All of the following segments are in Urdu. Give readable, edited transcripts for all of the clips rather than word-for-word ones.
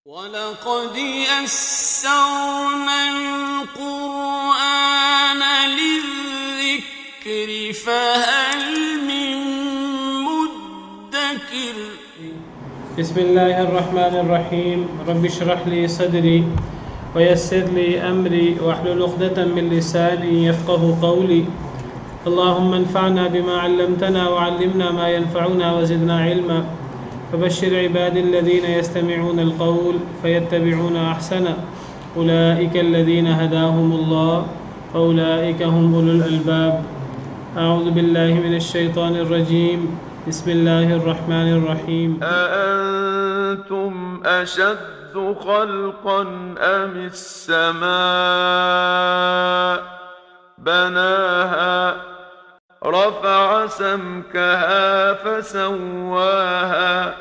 وَلَقَدْ يَسَّرْنَا الْقُرْآنَ لِلذِّكْرِ فَهَلْ مِن مُّدَّكِرٍ بسم الله الرحمن الرحيم رب اشرح لي صدري ويسر لي أمري واحلل عقدة من لساني يفقه قولي اللهم انفعنا بما علمتنا وعلمنا ما ينفعنا وزدنا علما فبشر عبادي الذين يستمعون القول فيتبعون أحسنه أولئك الذين هداهم الله فأولئك هم أولو الألباب أعوذ بالله من الشيطان الرجيم بسم الله الرحمن الرحيم أأنتم أشد خلقا أم السماء بناها رفع سمكها فسواها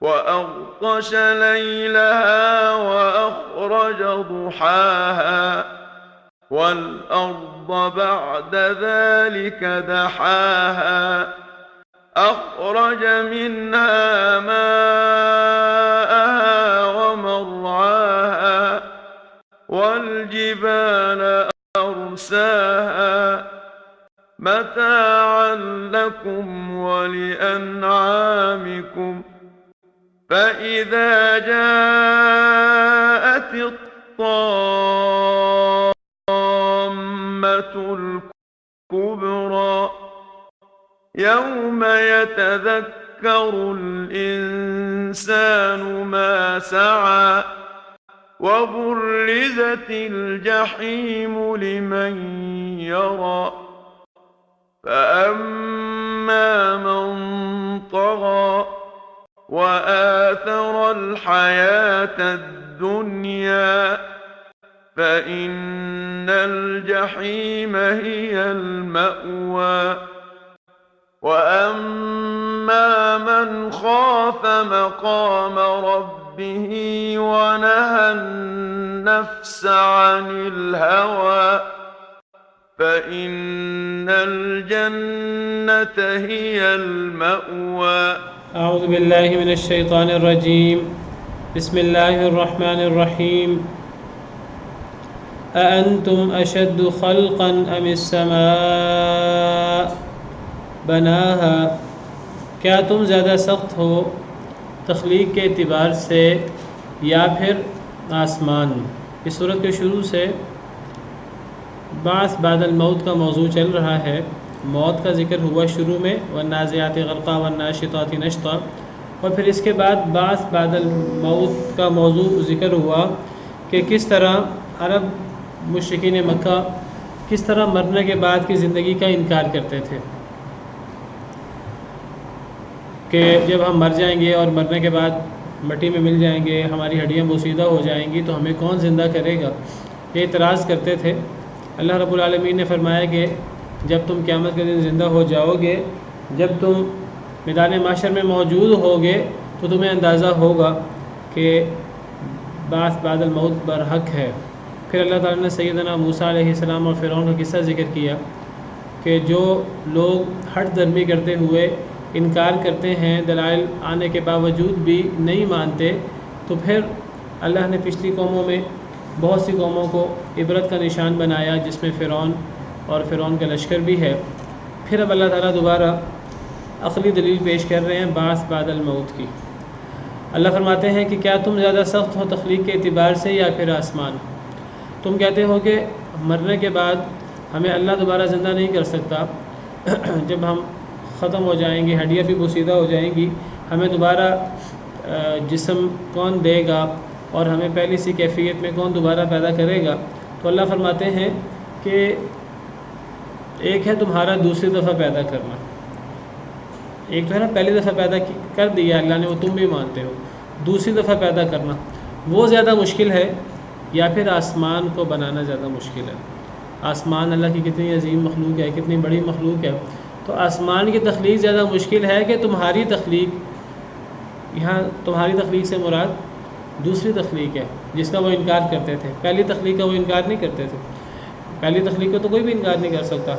وأغطش ليلها وأخرج ضحاها والأرض بعد ذلك دحاها أخرج منها ماءها ومرعاها والجبال أرساها متاعا لكم ولأنعامكم فإذا جاءت الطامة الكبرى يوم يتذكر الإنسان ما سعى وبرزت الجحيم لمن يرى فأما من طغى وآثر الحياة الدنيا فإن الجحيم هي المأوى وأما من خاف مقام ربه ونهى النفس عن الهوى فإن الجنة هي المأوى أعوذ بالله من الشيطان الرجيم بسم الله الرحمن الرحيم أأنتم أشد خلقا أم السماء بناها کیا تم زیادہ سخت ہو تخلیق کے اعتبار سے یا پھر آسمان؟ اس صورت کے شروع سے بعث بعد الموت کا موضوع چل رہا ہے. موت کا ذکر ہوا شروع میں والنازعات غرقا والناشطات نشطا، اور پھر اس کے بعد بعث بعد الموت کا موضوع ذکر ہوا کہ کس طرح عرب مشرکین مکہ کس طرح مرنے کے بعد کی زندگی کا انکار کرتے تھے کہ جب ہم مر جائیں گے اور مرنے کے بعد مٹی میں مل جائیں گے، ہماری ہڈیاں بوسیدہ ہو جائیں گی تو ہمیں کون زندہ کرے گا، یہ اعتراض کرتے تھے. اللہ رب العالمین نے فرمایا کہ جب تم قیامت کے دن زندہ ہو جاؤ گے، جب تم میدان محشر میں موجود ہوگے تو تمہیں اندازہ ہوگا کہ بعث بعد الموت برحق ہے. پھر اللہ تعالیٰ نے سیدنا موسیٰ علیہ السلام اور فرعون کا قصہ ذکر کیا کہ جو لوگ ہٹ درمی کرتے ہوئے انکار کرتے ہیں، دلائل آنے کے باوجود بھی نہیں مانتے، تو پھر اللہ نے پچھلی قوموں میں بہت سی قوموں کو عبرت کا نشان بنایا، جس میں فرعون اور فرعون کا لشکر بھی ہے. پھر اب اللہ تعالیٰ دوبارہ عقلی دلیل پیش کر رہے ہیں بعث بعد الموت کی. اللہ فرماتے ہیں کہ کیا تم زیادہ سخت ہو تخلیق کے اعتبار سے یا پھر آسمان؟ تم کہتے ہو کہ مرنے کے بعد ہمیں اللہ دوبارہ زندہ نہیں کر سکتا، جب ہم ختم ہو جائیں گے، ہڈیاں بھی بوسیدہ ہو جائیں گی، ہمیں دوبارہ جسم کون دے گا اور ہمیں پہلی سی کیفیت میں کون دوبارہ پیدا کرے گا؟ تو اللہ فرماتے ہیں کہ ایک ہے تمہارا دوسری دفعہ پیدا کرنا، ایک تو ہے نا پہلی دفعہ پیدا کر دیا اللہ نے، وہ تم بھی مانتے ہو. دوسری دفعہ پیدا کرنا وہ زیادہ مشکل ہے یا پھر آسمان کو بنانا زیادہ مشکل ہے؟ آسمان اللہ کی کتنی عظیم مخلوق ہے، کتنی بڑی مخلوق ہے، تو آسمان کی تخلیق زیادہ مشکل ہے کہ تمہاری تخلیق؟ یہاں تمہاری تخلیق سے مراد دوسری تخلیق ہے جس کا وہ انکار کرتے تھے، پہلی تخلیق کا وہ انکار نہیں کرتے تھے. پہلی تخلیق کا تو کوئی بھی انکار نہیں کر سکتا.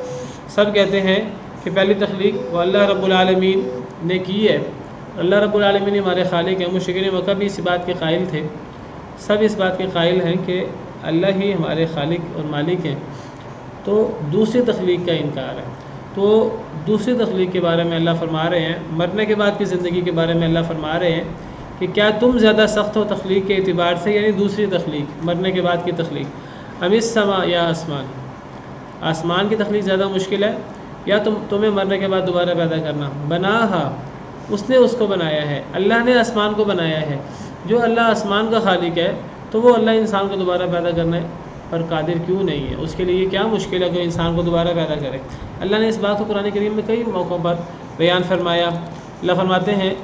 سب کہتے ہیں کہ پہلی تخلیق وہ اللہ رب العالمین نے کی ہے، اللہ رب العالمین ہمارے خالق ہیں. مشرکین مکہ بھی اس بات کے قائل تھے, سب اس بات کے قائل ہیں کہ اللہ ہی ہمارے خالق اور مالک ہیں. تو دوسری تخلیق کا انکار ہے. تو دوسری تخلیق کے بارے میں اللہ فرما رہے ہیں, مرنے کے بعد کی زندگی کے بارے میں اللہ فرما رہے ہیں کہ کیا تم زیادہ سخت ہو تخلیق کے اعتبار سے, یعنی دوسری تخلیق, مرنے کے بعد کی تخلیق. ام السماء یا آسمان, آسمان کی تخلیق زیادہ مشکل ہے یا تمہیں مرنے کے بعد دوبارہ پیدا کرنا. بناہا, اس نے اس کو بنایا ہے, اللہ نے آسمان کو بنایا ہے. جو اللہ آسمان کا خالق ہے تو وہ اللہ انسان کو دوبارہ پیدا کرنے پر قادر کیوں نہیں ہے؟ اس کے لیے کیا مشکل ہے کہ انسان کو دوبارہ پیدا کرے؟ اللہ نے اس بات کو قرآن کریم میں کئی موقعوں پر بیان فرمایا. اللہ فرماتے ہیں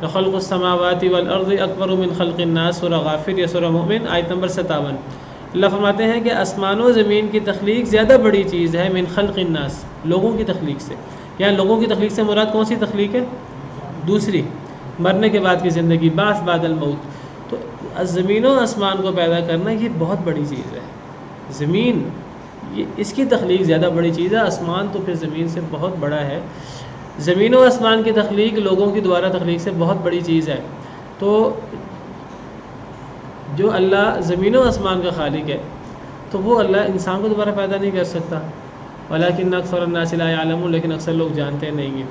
لخلق السماوات والارض اکبر من خلق الناس, سورہ غافر یا سورہ مومن آیت نمبر 57. اللہ فرماتے ہیں کہ آسمان و زمین کی تخلیق زیادہ بڑی چیز ہے من خلق الناس, لوگوں کی تخلیق سے. یہاں لوگوں کی تخلیق سے مراد کون سی تخلیق ہے؟ دوسری, مرنے کے بعد کی زندگی, بعث بعد الموت. تو زمین و آسمان کو پیدا کرنا یہ بہت بڑی چیز ہے. زمین یہ اس کی تخلیق زیادہ بڑی چیز ہے, آسمان تو پھر زمین سے بہت بڑا ہے. زمین و آسمان کی تخلیق لوگوں کی دوبارہ تخلیق سے بہت بڑی چیز ہے. تو جو اللہ زمین و آسمان کا خالق ہے تو وہ اللہ انسان کو دوبارہ پیدا نہیں کر سکتا. ولیکن اکثر الناس لا یعلمون, لیکن اکثر لوگ جانتے نہیں ہیں.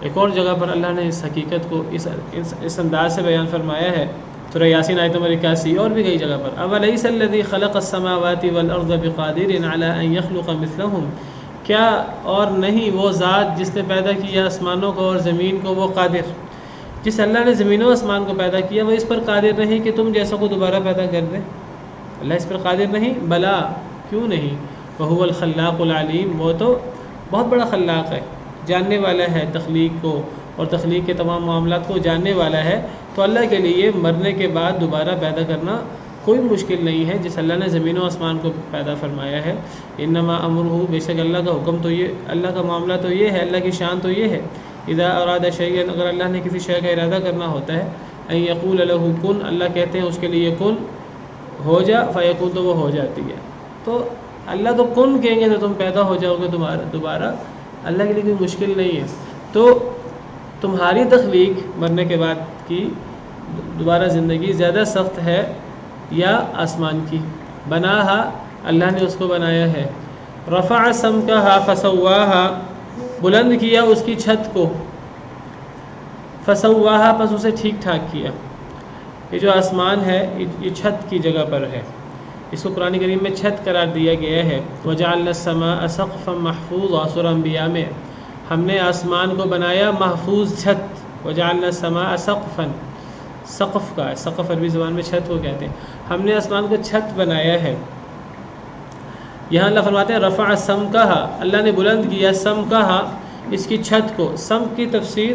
ایک اور جگہ پر اللہ نے اس حقیقت کو اس انداز سے بیان فرمایا ہے, سورہ یاسین آیت نمبر 81, اور بھی کئی جگہ پر. اولیس الذی خلق السماوات والارض بقادر علی ان یخلق مثلهم, کیا اور نہیں وہ ذات جس نے پیدا کیا آسمانوں کو اور زمین کو, وہ قادر, جس اللہ نے زمین و آسمان کو پیدا کیا, وہ اس پر قادر نہیں کہ تم جیسا کو دوبارہ پیدا کر دے؟ اللہ اس پر قادر نہیں؟ بلا, کیوں نہیں, وہو الخلاق العلیم, وہ تو بہت بڑا خلاق ہے, جاننے والا ہے تخلیق کو اور تخلیق کے تمام معاملات کو جاننے والا ہے. تو اللہ کے لیے مرنے کے بعد دوبارہ پیدا کرنا کوئی مشکل نہیں ہے. جس اللہ نے زمین و آسمان کو پیدا فرمایا ہے, انما امرہ, بے شک اللہ کا حکم تو یہ, اللہ کا معاملہ تو یہ ہے, اللہ کی شان تو یہ ہے, اذا اراد شیئا, اگر اللہ نے کسی شے کا ارادہ کرنا ہوتا ہے, ان یقول له کن, اللہ کہتے ہیں اس کے لیے کن, ہو جا, فیکون, تو وہ ہو جاتی ہے. تو اللہ تو کن کہیں گے تو تم پیدا ہو جاؤ گے دوبارہ, اللہ کے لیے کوئی مشکل نہیں ہے. تو تمہاری تخلیق مرنے کے بعد کی دوبارہ زندگی زیادہ سخت ہے یا آسمان کی؟ بناہا, اللہ نے اس کو بنایا ہے. رفع سمکہا فسواہا, بلند کیا اس کی چھت کو, فسواہا, پس اسے ٹھیک ٹھاک کیا. یہ جو آسمان ہے یہ چھت کی جگہ پر ہے, اس کو قرآن کریم میں چھت قرار دیا گیا ہے. وجعلنا السماء سقفا محفوظا, سورہ انبیاء میں, ہم نے آسمان کو بنایا محفوظ چھت. وجعلنا السماء سقفا, سقف کا ہے, سقف عربی زبان میں چھت کو کہتے ہیں. ہم نے آسمان کو چھت بنایا ہے. یہاں اللہ فرماتے ہیں رفع سمکہا, اللہ نے بلند کیا سمکہا, اس کی چھت کو. سمک کی تفسیر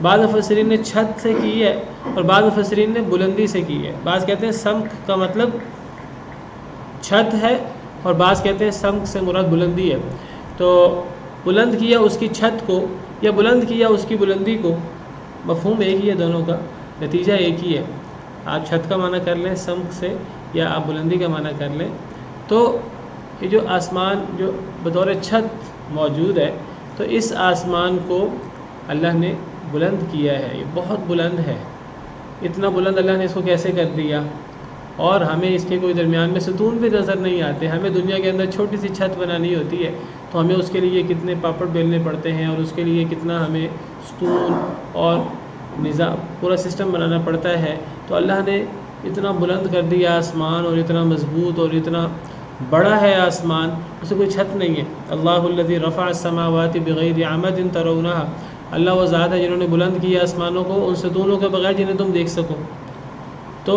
بعض مفسرین نے چھت سے کی ہے اور بعض مفسرین نے بلندی سے کی ہے. بعض کہتے ہیں سمک کا مطلب چھت ہے اور بعض کہتے ہیں سمک سے مراد بلندی ہے. تو بلند کیا اس کی چھت کو یا بلند کیا اس کی بلندی کو, مفہوم ایک ہی ہے دونوں کا, نتیجہ ایک ہی ہے. آپ چھت کا معنی کر لیں سمک سے یا آپ بلندی کا معنی کر لیں. تو یہ جو آسمان جو بطور چھت موجود ہے, تو اس آسمان کو اللہ نے بلند کیا ہے. یہ بہت بلند ہے. اتنا بلند اللہ نے اس کو کیسے کر دیا؟ اور ہمیں اس کے کوئی درمیان میں ستون بھی نظر نہیں آتے. ہمیں دنیا کے اندر چھوٹی سی چھت بنانی ہوتی ہے تو ہمیں اس کے لیے کتنے پاپڑ بیلنے پڑتے ہیں اور اس کے لیے کتنا ہمیں ستون اور نظام پورا سسٹم بنانا پڑتا ہے. تو اللہ نے اتنا بلند کر دیا آسمان, اور اتنا مضبوط اور اتنا بڑا ہے آسمان, اسے کوئی چھت نہیں ہے. اللہ الذی رفع السماوات بغیر عمد ترونها, اللہ وہ ذات ہے جنہوں نے بلند کیا آسمانوں کو ان ستونوں کے بغیر جنہیں تم دیکھ سکو. تو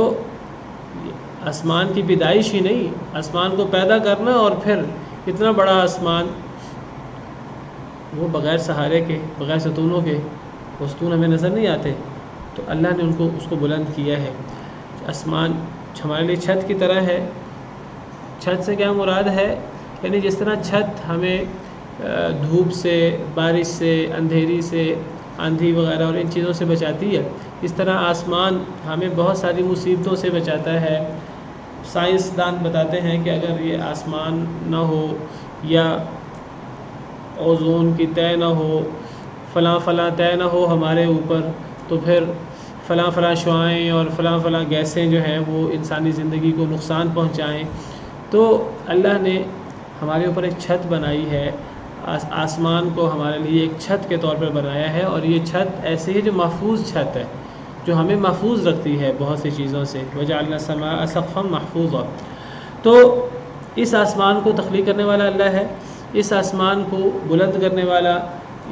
آسمان کی پیدائش ہی نہیں, آسمان کو پیدا کرنا اور پھر اتنا بڑا آسمان, وہ بغیر سہارے کے, بغیر ستونوں کے, وہ ستون ہمیں نظر نہیں آتے. تو اللہ نے اس کو بلند کیا ہے. آسمان ہمارے لیے چھت کی طرح ہے. چھت سے کیا مراد ہے؟ یعنی جس طرح چھت ہمیں دھوپ سے, بارش سے, اندھیری سے, آندھی وغیرہ اور ان چیزوں سے بچاتی ہے, اس طرح آسمان ہمیں بہت ساری مصیبتوں سے بچاتا ہے. سائنسدان بتاتے ہیں کہ اگر یہ آسمان نہ ہو یا اوزون کی طے نہ ہو فلاں فلاں طے نہ ہو ہمارے اوپر تو پھر فلاں فلاں شعاعیں اور فلاں فلاں گیسیں جو ہیں وہ انسانی زندگی کو نقصان پہنچائیں. تو اللہ نے ہمارے اوپر ایک چھت بنائی ہے، آسمان کو ہمارے لیے ایک چھت کے طور پر بنایا ہے، اور یہ چھت ایسی ہے جو محفوظ چھت ہے، جو ہمیں محفوظ رکھتی ہے بہت سی چیزوں سے. وجعلنا السماء سقفا محفوظا. تو اس آسمان کو تخلیق کرنے والا اللہ ہے، اس آسمان کو بلند کرنے والا،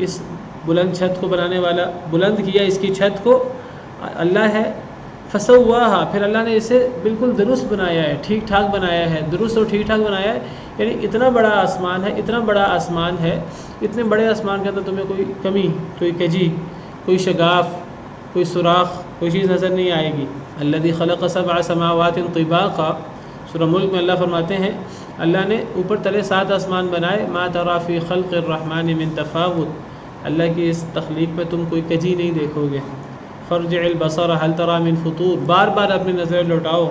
اس بلند چھت کو بنانے والا، بلند کیا اس کی چھت کو اللہ ہے. فسواہا، پھر اللہ نے اسے بالکل درست بنایا ہے، ٹھیک ٹھاک بنایا ہے، درست اور ٹھیک ٹھاک بنایا ہے. یعنی اتنا بڑا آسمان ہے، اتنا بڑا آسمان ہے، اتنے بڑے آسمان کے اندر تمہیں کوئی کمی، کوئی کجی، کوئی شگاف، کوئی سوراخ، کوئی چیز نظر نہیں آئے گی. الذی خلق سبع سماوات طباقا، سورہ ملک میں اللہ فرماتے ہیں اللہ نے اوپر تلے 7 آسمان بنائے. ما تری فی خلق الرحمن من تفاوت، اللہ کی اس تخلیق میں تم کوئی کجی نہیں دیکھو گے. فرجع البصر هل تری من فطور، بار بار اپنی نظر لوٹاؤ.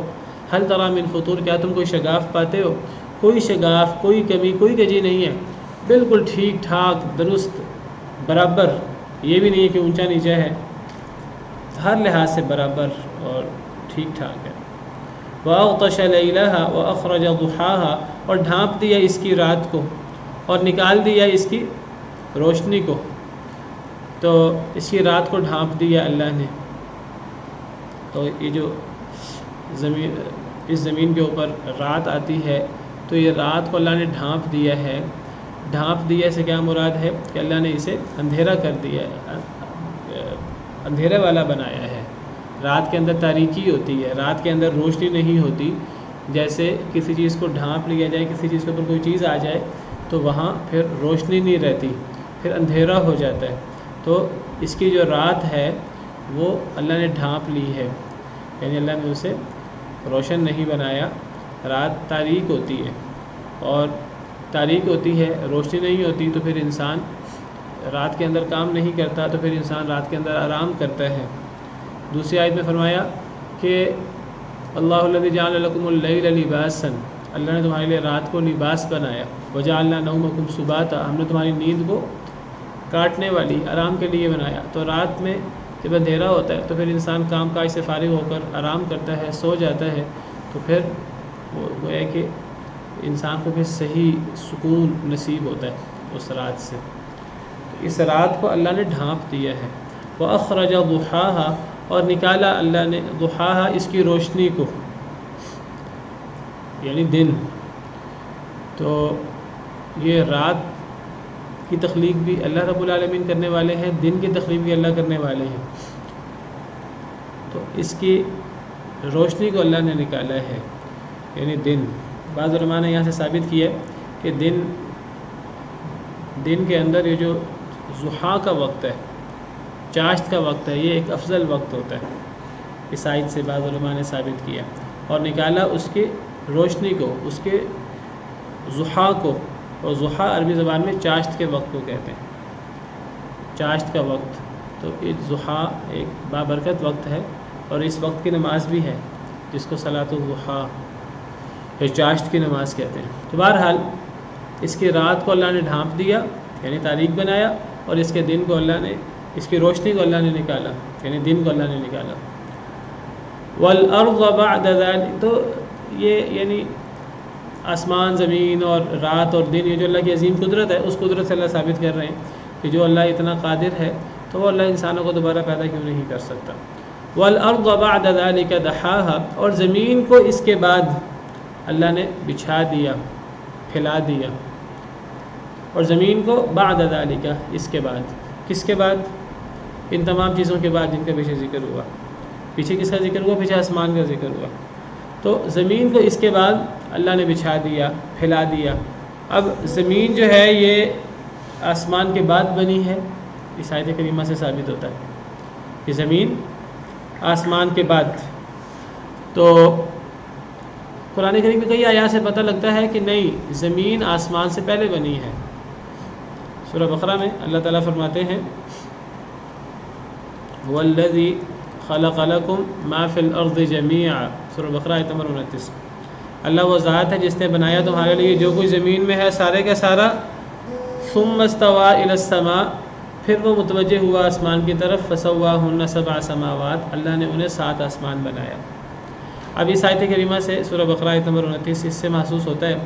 هل تری من فطور، کیا تم کوئی شگاف پاتے ہو؟ کوئی شگاف، کوئی کمی، کوئی کجی نہیں ہے، بالکل ٹھیک ٹھاک، درست، برابر. یہ بھی نہیں ہے کہ اونچا نیچا ہے، ہر لحاظ سے برابر اور ٹھیک ٹھاک ہے. وَأَغْطَشَ لَيْلَهَا وَأَخْرَجَ ضُحَاهَا، اور ڈھانپ دیا اس کی رات کو اور نکال دیا اس کی روشنی کو. تو اس کی رات کو ڈھانپ دیا اللہ نے. تو یہ جو زمین، اس زمین کے اوپر رات آتی ہے تو یہ رات کو اللہ نے ڈھانپ دیا ہے. ڈھانپ دیا سے کیا مراد ہے کہ اللہ نے اسے اندھیرا کر دیا ہے، اندھیرے والا بنایا ہے. رات کے اندر تاریکی ہوتی ہے، رات کے اندر روشنی نہیں ہوتی. جیسے کسی چیز کو ڈھانپ لیا جائے، کسی چیز کے اوپر کوئی چیز آ جائے تو وہاں پھر روشنی نہیں رہتی، پھر اندھیرا ہو جاتا ہے. تو اس کی جو رات ہے وہ اللہ نے ڈھانپ لی ہے، یعنی اللہ نے اسے روشن نہیں بنایا. رات تاریک ہوتی ہے، اور تاریک ہوتی ہے، روشنی نہیں ہوتی، تو پھر انسان رات کے اندر کام نہیں کرتا، تو پھر انسان رات کے اندر آرام کرتا ہے. دوسری آیت میں فرمایا کہ اللہ الذی جعل لکم اللیل لباسا، اللہ نے تمہارے لیے رات کو لباس بنایا. وجعلنا نومکم سباتا، ہم نے تمہاری نیند کو کاٹنے والی، آرام کے لیے بنایا. تو رات میں جب اندھیرا ہوتا ہے تو پھر انسان کام کاج سے فارغ ہو کر آرام کرتا ہے، سو جاتا ہے. تو پھر وہ گویا کہ انسان کو پھر صحیح سکون نصیب ہوتا ہے اس رات سے. اس رات کو اللہ نے ڈھانپ دیا ہے. وَأَخْرَجَ ضُحَاهَا، اور نکالا اللہ نے ضحاها، اس کی روشنی کو، یعنی دن. تو یہ رات کی تخلیق بھی اللہ رب العالمین کرنے والے ہیں، دن کی تخلیق بھی اللہ کرنے والے ہیں. تو اس کی روشنی کو اللہ نے نکالا ہے، یعنی دن. بعض علماء نے یہاں سے ثابت کیا کہ دن کے اندر یہ جو ضحیٰ کا وقت ہے، چاشت کا وقت ہے، یہ ایک افضل وقت ہوتا ہے. اس آیت سے بعض علماء نے ثابت کیا، اور نکالا اس کی روشنی کو، اس کے ضحیٰ کو. اور ضحیٰ عربی زبان میں چاشت کے وقت کو کہتے ہیں، چاشت کا وقت. تو یہ ضحیٰ ایک بابرکت وقت ہے، اور اس وقت کی نماز بھی ہے جس کو صلاۃ الضحیٰ یا چاشت کی نماز کہتے ہیں. تو بہرحال اس کی رات کو اللہ نے ڈھانپ دیا، یعنی تاریک بنایا، اور اس کے دن کو اللہ نے، اس کی روشنی کو اللہ نے نکالا، یعنی دن کو اللہ نے نکالا. والارض بعد ذلك، تو یہ یعنی آسمان، زمین اور رات اور دن، یہ جو اللہ کی عظیم قدرت ہے، اس قدرت سے اللہ ثابت کر رہے ہیں کہ جو اللہ اتنا قادر ہے تو وہ اللہ انسانوں کو دوبارہ پیدا کیوں نہیں کر سکتا. والارض بعد ذلك دحاها، اور زمین کو اس کے بعد اللہ نے بچھا دیا، پھیلا دیا. اور زمین کو بعد ذلك، اس کے بعد. کس کے بعد؟ ان تمام چیزوں کے بعد جن کا پیچھے ذکر ہوا. پیچھے کس کا ذکر ہوا؟ پیچھے آسمان کا ذکر ہوا. تو زمین کو اس کے بعد اللہ نے بچھا دیا، پھیلا دیا. اب زمین جو ہے یہ آسمان کے بعد بنی ہے، اس آیت کریمہ سے ثابت ہوتا ہے کہ زمین آسمان کے بعد. تو قرآن کریم میں کئی آیات سے پتہ لگتا ہے کہ نہیں، زمین آسمان سے پہلے بنی ہے. سورہ بقرہ میں اللہ تعالیٰ فرماتے ہیں وَالَّذِي خَلَقَ لَكُم مَا فِي الْأَرْضِ جَمِيعًا، سورہ بقرہ آیت نمبر 29. اللہ وہ ذات ہے جس نے بنایا تمہارے لیے جو کچھ زمین میں ہے سارے کا سارا. ثُمَّ اسْتَوَىٰ إِلَى السَّمَاءِ، پھر وہ متوجہ ہوا آسمان کی طرف، فسواہن سبع سماوات، اللہ نے انہیں 7 آسمان بنایا۔ اب اس آیت کریمہ سے سورہ بقرہ آیت نمبر 29 اس سے محسوس ہوتا ہے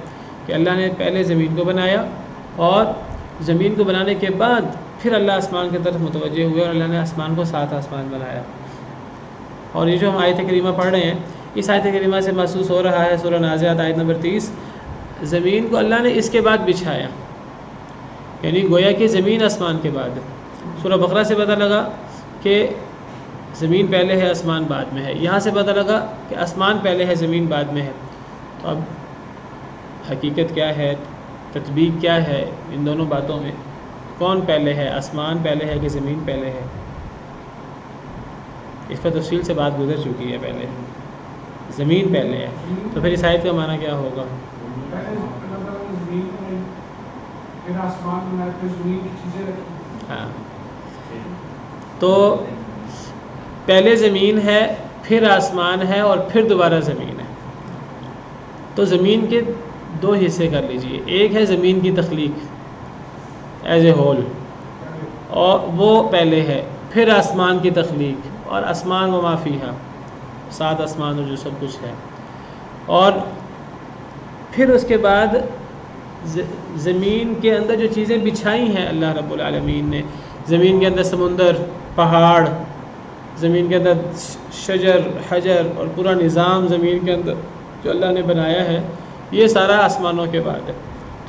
کہ اللہ نے پہلے زمین کو بنایا اور زمین کو بنانے کے بعد پھر اللہ آسمان کی طرف متوجہ ہوئے اور اللہ نے آسمان کو 7 آسمان بنایا۔ اور یہ جو ہم آیت کریمہ پڑھ رہے ہیں اس آیت کریمہ سے محسوس ہو رہا ہے سورہ نازعات آیت نمبر 30، زمین کو اللہ نے اس کے بعد بچھایا، یعنی گویا کہ زمین آسمان کے بعد۔ سورہ بقرہ سے پتہ لگا کہ زمین پہلے ہے آسمان بعد میں ہے، یہاں سے پتہ لگا کہ آسمان پہلے ہے زمین بعد میں ہے۔ تو اب حقیقت کیا ہے، تطبیق کیا ہے ان دونوں باتوں میں؟ کون پہلے ہے، آسمان پہلے ہے کہ زمین پہلے ہے؟ اس پر تفصیل سے بات گزر چکی ہے پہلے، زمین پہلے ہے۔ تو پھر اس آیت کا معنی کیا ہوگا؟ ہاں، تو پہلے زمین ہے، پھر آسمان ہے اور پھر دوبارہ زمین ہے۔ تو زمین کے 2 حصے کر لیجئے، ایک ہے زمین کی تخلیق ایز اے ہول، اور وہ پہلے ہے، پھر آسمان کی تخلیق اور آسمان و ما فیہا، 7 آسمان اور جو سب کچھ ہے، اور پھر اس کے بعد زمین کے اندر جو چیزیں بچھائی ہیں اللہ رب العالمین نے، زمین کے اندر سمندر، پہاڑ، زمین کے اندر شجر، حجر اور پورا نظام زمین کے اندر جو اللہ نے بنایا ہے، یہ سارا آسمانوں کے بعد ہے۔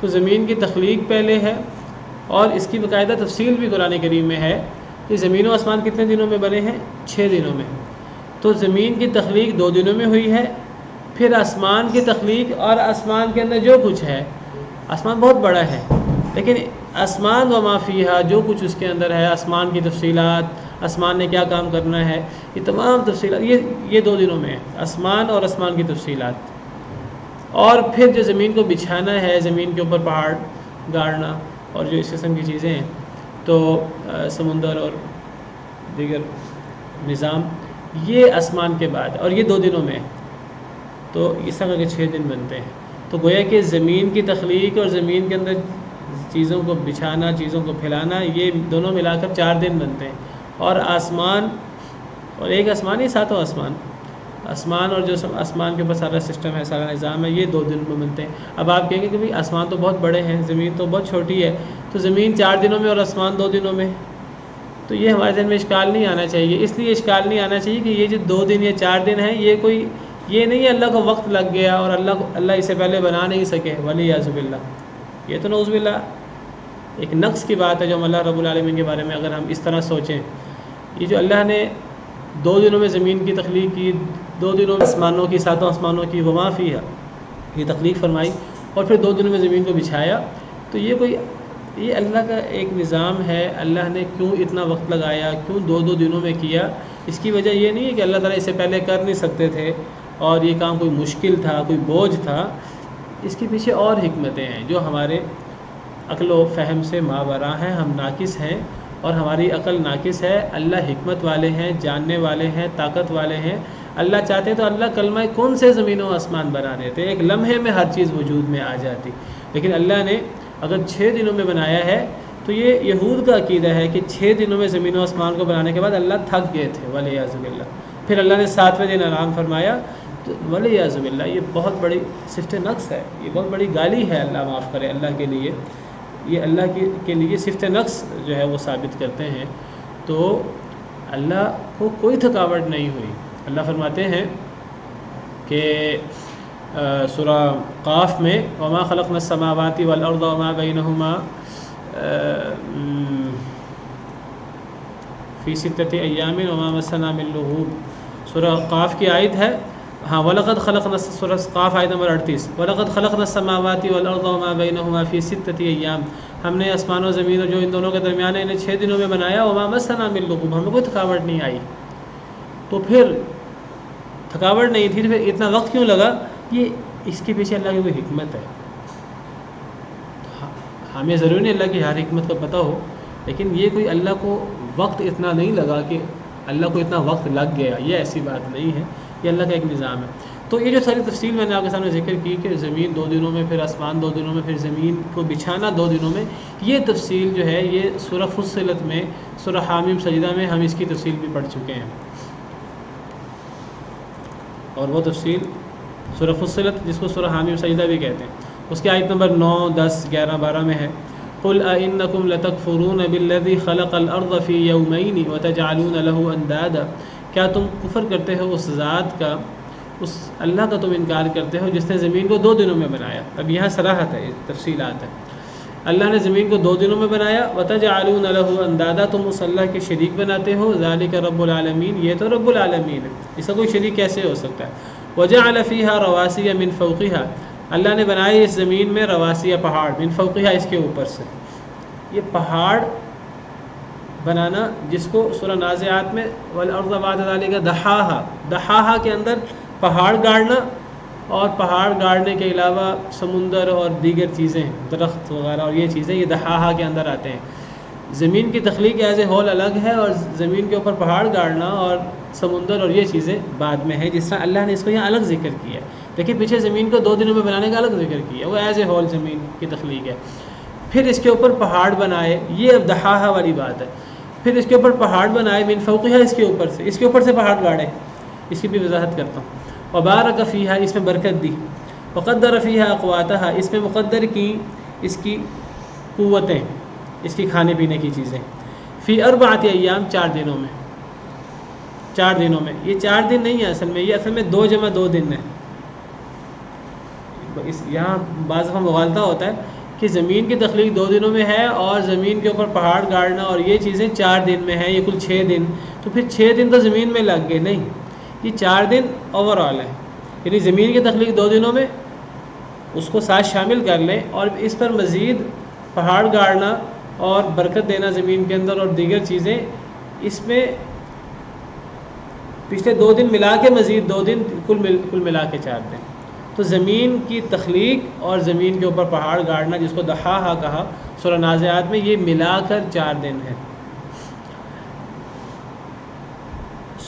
تو زمین کی تخلیق پہلے ہے، اور اس کی باقاعدہ تفصیل بھی قرآن کریم میں ہے کہ زمین و آسمان کتنے دنوں میں بنے ہیں؟ 6 دنوں میں۔ تو زمین کی تخلیق 2 دنوں میں ہوئی ہے، پھر آسمان کی تخلیق اور آسمان کے اندر جو کچھ ہے، آسمان بہت بڑا ہے لیکن آسمان و ما فیہا جو کچھ اس کے اندر ہے، آسمان کی تفصیلات، آسمان نے کیا کام کرنا ہے، یہ تمام تفصیلات یہ 2 دنوں میں ہے، آسمان اور آسمان کی تفصیلات۔ اور پھر جو زمین کو بچھانا ہے، زمین کے اوپر پہاڑ گاڑنا اور جو اس قسم کی چیزیں ہیں، تو سمندر اور دیگر نظام، یہ آسمان کے بعد، اور یہ 2 دنوں میں ہے۔ تو اس طرح کے 6 دن بنتے ہیں۔ تو گویا کہ زمین کی تخلیق اور زمین کے اندر چیزوں کو بچھانا، چیزوں کو پھیلانا، یہ دونوں ملا کر 4 دن بنتے ہیں۔ اور آسمان، اور ایک آسمان ہی 7 آسمان اور جو آسمان کے اوپر سارا سسٹم ہے، سارا نظام ہے، یہ 2 دن میں بنتے ہیں۔ اب آپ کہیں گے کہ بھائی آسمان تو بہت بڑے ہیں، زمین تو بہت چھوٹی ہے، تو زمین 4 دنوں میں اور آسمان 2 دنوں میں، تو یہ ہمارے ذہن میں اشکال نہیں آنا چاہیے۔ اس لیے اشکال نہیں آنا چاہیے کہ یہ جو 2 دن یا 4 دن ہیں، یہ نہیں ہے اللہ کو وقت لگ گیا اور اللہ اسے پہلے بنا نہیں سکے، ولیعذ باللہ، یہ تو نعوذ باللہ ایک نقص کی بات ہے جو ہم اللہ رب العالمین کے بارے میں اگر ہم اس طرح سوچیں۔ یہ جو اللہ نے 2 دنوں میں زمین کی تخلیق کی، 2 دنوں میں آسمانوں کی، 7 آسمانوں کی وما فیہا یہ تخلیق فرمائی، اور پھر 2 دنوں میں زمین کو بچھایا، تو یہ اللہ کا ایک نظام ہے۔ اللہ نے کیوں اتنا وقت لگایا، کیوں 2 دنوں میں کیا؟ اس کی وجہ یہ نہیں ہے کہ اللہ تعالیٰ اس سے پہلے کر نہیں سکتے تھے اور یہ کام کوئی مشکل تھا، کوئی بوجھ تھا۔ اس کے پیچھے اور حکمتیں ہیں جو ہمارے عقل و فہم سے ماوراء ہیں، ہم ناقص ہیں اور ہماری عقل ناقص ہے۔ اللہ حکمت والے ہیں، جاننے والے ہیں، طاقت والے ہیں۔ اللہ چاہتے تو اللہ کلمہ کن سے زمین و آسمان بنا دیتے، ایک لمحے میں ہر چیز وجود میں آ جاتی، لیکن اللہ نے اگر 6 دنوں میں بنایا ہے تو یہ یہود کا عقیدہ ہے کہ 6 دنوں میں زمین و آسمان کو بنانے کے بعد اللہ تھک گئے تھے، ولیعذ باللہ، پھر اللہ نے 7ویں دن آرام فرمایا، تو ولیعذ باللہ یہ بہت بڑی صفت نقص ہے، یہ بہت بڑی گالی ہے، اللہ معاف کرے اللہ کے لیے، یہ اللہ کے لیے صفت نقص جو ہے وہ ثابت کرتے ہیں۔ تو اللہ کو کوئی تھکاوٹ نہیں ہوئی۔ اللہ فرماتے ہیں کہ سورہ قاف میں وما خلقنا السماوات والارض وما بینہما فی 6 ایام وما مسنا من لغوب، سورہ قاف کی آیت ہے، ہاں وَلَقَدْ خَلَقْنَا، سورہ قاف آیت نمبر 38، وَلَقَدْ خَلَقْنَا السَّمَاوَاتِ وَالْأَرْضَ وَمَا بَيْنَهُمَا فِي 6 ایام، ہم نے آسمان و زمین اور جو ان دونوں کے درمیان ہے انہیں 6 دنوں میں بنایا، وَمَا مَسَّنَا مِن لُغُوب، ہمیں کوئی تھکاوٹ نہیں آئی۔ تو پھر تھکاوٹ نہیں تھی، پھر اتنا وقت کیوں لگا؟ یہ اس کے پیچھے اللہ کی کوئی حکمت ہے۔ ہمیں ضروری نہیں اللہ کی ہر حکمت کا پتہ ہو، لیکن یہ کوئی اللہ کو وقت اتنا نہیں لگا کہ اللہ کو اتنا وقت لگ گیا، یہ ایسی بات نہیں ہے، یہ اللہ کا ایک نظام ہے۔ تو یہ جو ساری تفصیل میں نے آپ کے سامنے ذکر کی کہ زمین 2 دنوں میں، پھر آسمان 2 دنوں میں، پھر زمین کو بچھانا 2 دنوں میں، یہ تفصیل جو ہے یہ سورہ فصلت میں، سورہ حامیم سجدہ میں ہم اس کی تفصیل بھی پڑھ چکے ہیں. اور وہ تفصیل سورہ فصلت جس کو سورہ حامیم سجدہ بھی کہتے ہیں، اس کی آیت نمبر 9، 10، 11، 12 میں ہے قُلْ أَإِنَّكُمْ لَتَكْفُرُونَ بِالَّذِي خَلَقَ الْأَرْضَ فِي يَوْمَيْنِ وَتَجْعَلُونَ لَهُ أَنْدَادًا، کیا تم کفر کرتے ہو اس ذات کا، اس اللہ کا تم انکار کرتے ہو جس نے زمین کو 2 دنوں میں بنایا. اب یہاں صراحت ہے، تفصیلات ہے. اللہ نے زمین کو 2 دنوں میں بنایا. وَتَجْعَلُونَ لَهُ أَنْدَادًا، تم اس اللہ کے شریک بناتے ہو. ذَلِكَ رَبُّ الْعَالَمِينَ، یہ تو رب العالمین ہے، اس کا کوئی شریک کیسے ہو سکتا ہے. وَجَعَلَ فِيهَا رَوَاسِيَ مِنْ فَوْقِهَا، اللہ نے بنائے اس زمین میں رواسیہ پہاڑ، من فوقها اس کے اوپر سے. یہ پہاڑ بنانا جس کو سورہ نازعات میں والارض بعد ذلک دحاہا کے اندر پہاڑ گاڑنا، اور پہاڑ گاڑنے کے علاوہ سمندر اور دیگر چیزیں، درخت وغیرہ اور یہ چیزیں، یہ دحاہا کے اندر آتے ہیں. زمین کی تخلیق ایز اے ہول الگ ہے، اور زمین کے اوپر پہاڑ گاڑنا اور سمندر اور یہ چیزیں بعد میں ہیں. جس طرح اللہ نے اس کو یہاں الگ ذکر کیا ہے. دیکھیں پیچھے زمین کو 2 دنوں میں بنانے کا الگ ذکر کیا ہے، وہ ایز اے ہول زمین کی تخلیق ہے. پھر اس کے اوپر پہاڑ بنائے، یہ اب دحاہا والی بات ہے. پھر اس کے اوپر پہاڑ بنائے، من فوقہا اس کے اوپر سے پہاڑ گاڑے. اس کی بھی وضاحت کرتا ہوں. وبارک فیہا، اس میں برکت دی. وقدر فیہا اقواتہا، اس میں مقدر کی اس کی قوتیں، اس کی کھانے پینے کی چیزیں. فی 4 ایام، 4 دنوں میں. 4 دنوں میں، یہ 4 دن نہیں ہے اصل میں، یہ اصل میں 2 جمع 2 دن ہے. یہاں بعض دفعہ مغالطہ ہوتا ہے کہ زمین کی تخلیق 2 دنوں میں ہے اور زمین کے اوپر پہاڑ گاڑنا اور یہ چیزیں 4 دن میں ہیں، یہ کل 6 دن. تو پھر 6 دن تو زمین میں لگ گئے. نہیں، یہ 4 دن اوور آل ہے. یعنی زمین کی تخلیق 2 دنوں میں، اس کو ساتھ شامل کر لیں، اور اس پر مزید پہاڑ گاڑنا اور برکت دینا زمین کے اندر اور دیگر چیزیں، اس میں پچھلے 2 دن ملا کے مزید 2 دن، کل ملا کے 4 دن. تو زمین کی تخلیق اور زمین کے اوپر پہاڑ گاڑنا جس کو دحاہا کہا سورہ نازعات میں، یہ ملا کر 4 دن ہے.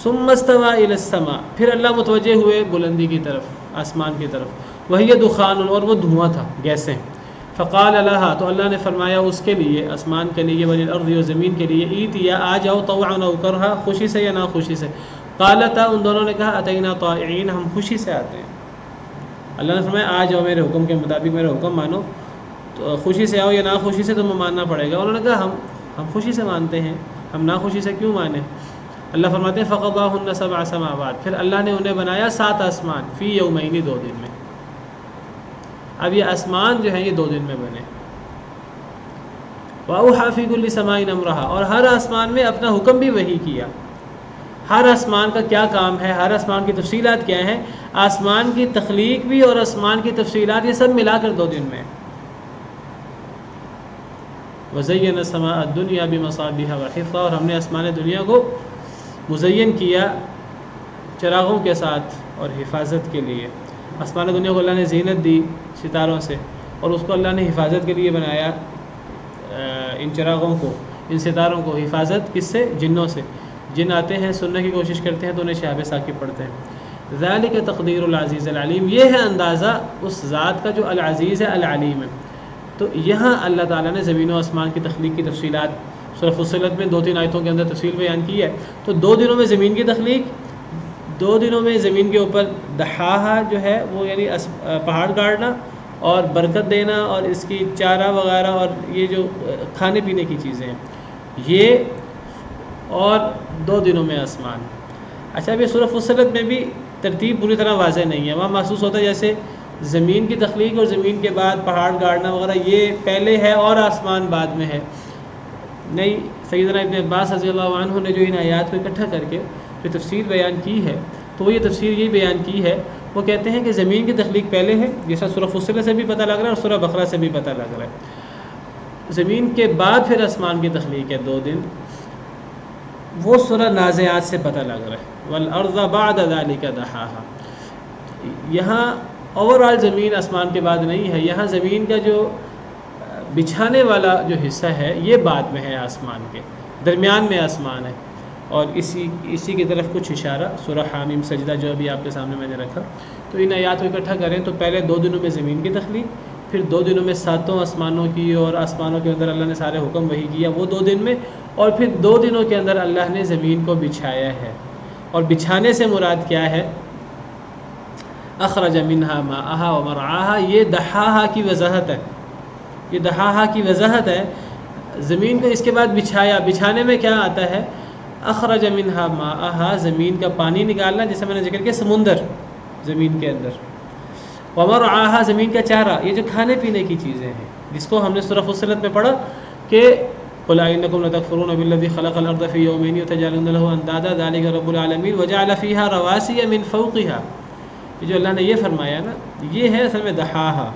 ثم استوى الى السماء، پھر اللہ متوجہ ہوئے بلندی کی طرف، آسمان کی طرف. وهي دخان، اور وہ دھواں تھا، گیسیں. فقال لها، تو اللہ نے فرمایا اس کے لیے، آسمان کے لیے، وللارض، اور زمین کے لیے، ایتیا، آ جاؤ، طوعا او کرہا، خوشی سے یا ناخوشی سے. قالتا، ان دونوں نے کہا، اتینا طائعین، ہم خوشی سے آتے ہیں. اللہ نے فرمایا آ جاؤ میرے حکم کے مطابق، میرا حکم مانو. تو خوشی سے آؤ یا ناخوشی سے تمہیں ماننا پڑے گا. انہوں نے کہا ہم خوشی سے مانتے ہیں، ہم ناخوشی سے کیوں مانیں. اللہ فرماتے ہیں فقضاهن 7 سماوات، پھر اللہ نے انہیں بنایا 7 آسمان، فی یومین، 2 دن میں. اب یہ آسمان جو ہیں یہ 2 دن میں بنے. وَأَوْحَىٰ فِي كُلِّ سَمَاءٍ أَمْرَهَا، اور ہر آسمان میں اپنا حکم بھی وحی کیا. ہر آسمان کا کیا کام ہے، ہر آسمان کی تفصیلات کیا ہیں، آسمان کی تخلیق بھی اور آسمان کی تفصیلات، یہ سب ملا کر 2 دن میں. وَزَيَّنَ السَّمَاءَ الدُّنْيَا بِمَصَابِيحَ وَحِفْظًا، اور ہم نے آسمان دنیا کو مزین کیا چراغوں کے ساتھ اور حفاظت کے لیے. آسمان دنیا کو اللہ نے زینت دی ستاروں سے، اور اس کو اللہ نے حفاظت کے لیے بنایا. ان چراغوں کو، ان ستاروں کو حفاظت کس سے؟ جنوں سے. جن آتے ہیں سننے کی کوشش کرتے ہیں تو انہیں شہاب ثاقب پڑھتے ہیں. ذالک تقدیر العزیز العلیم، یہ ہے اندازہ اس ذات کا جو العزیز ہے، العلیم ہے. تو یہاں اللہ تعالیٰ نے زمین و آسمان کی تخلیق کی تفصیلات سورہ فصلت میں 2-3 آیتوں کے اندر تفصیل بیان کی ہے. تو 2 دنوں میں زمین کی تخلیق، 2 دنوں میں زمین کے اوپر دحاہا جو ہے وہ یعنی پہاڑ گاڑنا اور برکت دینا اور اس کی چارہ وغیرہ اور یہ جو کھانے پینے کی چیزیں ہیں یہ، اور 2 دنوں میں آسمان. اچھا، اب یہ سورہ فصلت میں بھی ترتیب پوری طرح واضح نہیں ہے. وہاں محسوس ہوتا ہے جیسے زمین کی تخلیق اور زمین کے بعد پہاڑ گاڑنا وغیرہ یہ پہلے ہے اور آسمان بعد میں ہے. نہیں، سیدنا ابن عباس رضی اللہ عنہ نے جو ان آیات کو اکٹھا کر کے جو تفسیر بیان کی ہے تو وہ یہ تفسیر یہی بیان کی ہے، وہ کہتے ہیں کہ زمین کی تخلیق پہلے ہے، جیسا سورہ فصلت سے بھی پتہ لگ رہا ہے اور سورہ بقرہ سے بھی پتہ لگ رہا ہے. زمین کے بعد پھر آسمان کی تخلیق ہے 2 دن، وہ سورہ نازعات سے پتہ لگ رہا ہے. والارض بعد ذلک دحاہا، یہاں اوور آل زمین آسمان کے بعد نہیں ہے، یہاں زمین کا جو بچھانے والا جو حصہ ہے یہ بعد میں ہے، آسمان کے درمیان میں آسمان ہے. اور اسی کی طرف کچھ اشارہ سورہ حامیم سجدہ جو ابھی آپ کے سامنے میں نے رکھا. تو ان آیات کو اکٹھا کریں تو پہلے 2 دنوں میں زمین کی تخلیق، پھر 2 دنوں میں 7 آسمانوں کی، اور آسمانوں کے اندر اللہ نے سارے حکم وحی کیا وہ 2 دن میں، اور پھر 2 دنوں کے اندر اللہ نے زمین کو بچھایا ہے. اور بچھانے سے مراد کیا ہے؟ اخرج منہا ماءہا ومرعاہا، یہ دحاہا کی وضاحت ہے. یہ دحاہا کی وضاحت ہے. زمین کو اس کے بعد بچھایا. بچھانے میں کیا آتا ہے؟ اخرج منہا ماءہا، زمین کا پانی نکالنا، جیسے میں نے ذکر کیا سمندر زمین کے اندر. ومرعاہا، زمین کا چارہ، یہ جو کھانے پینے کی چیزیں ہیں، جس کو ہم نے سورہ فصلت میں پڑھا کہ قل انکم لتکفرون بالذی خلق الارض فی یومین وتجعلون له اندادا ذلک رب العالمین وجعل فیہا رواسی من فوقہا. یہ جو اللہ نے یہ فرمایا نا، یہ ہے اصل میں دحاہا.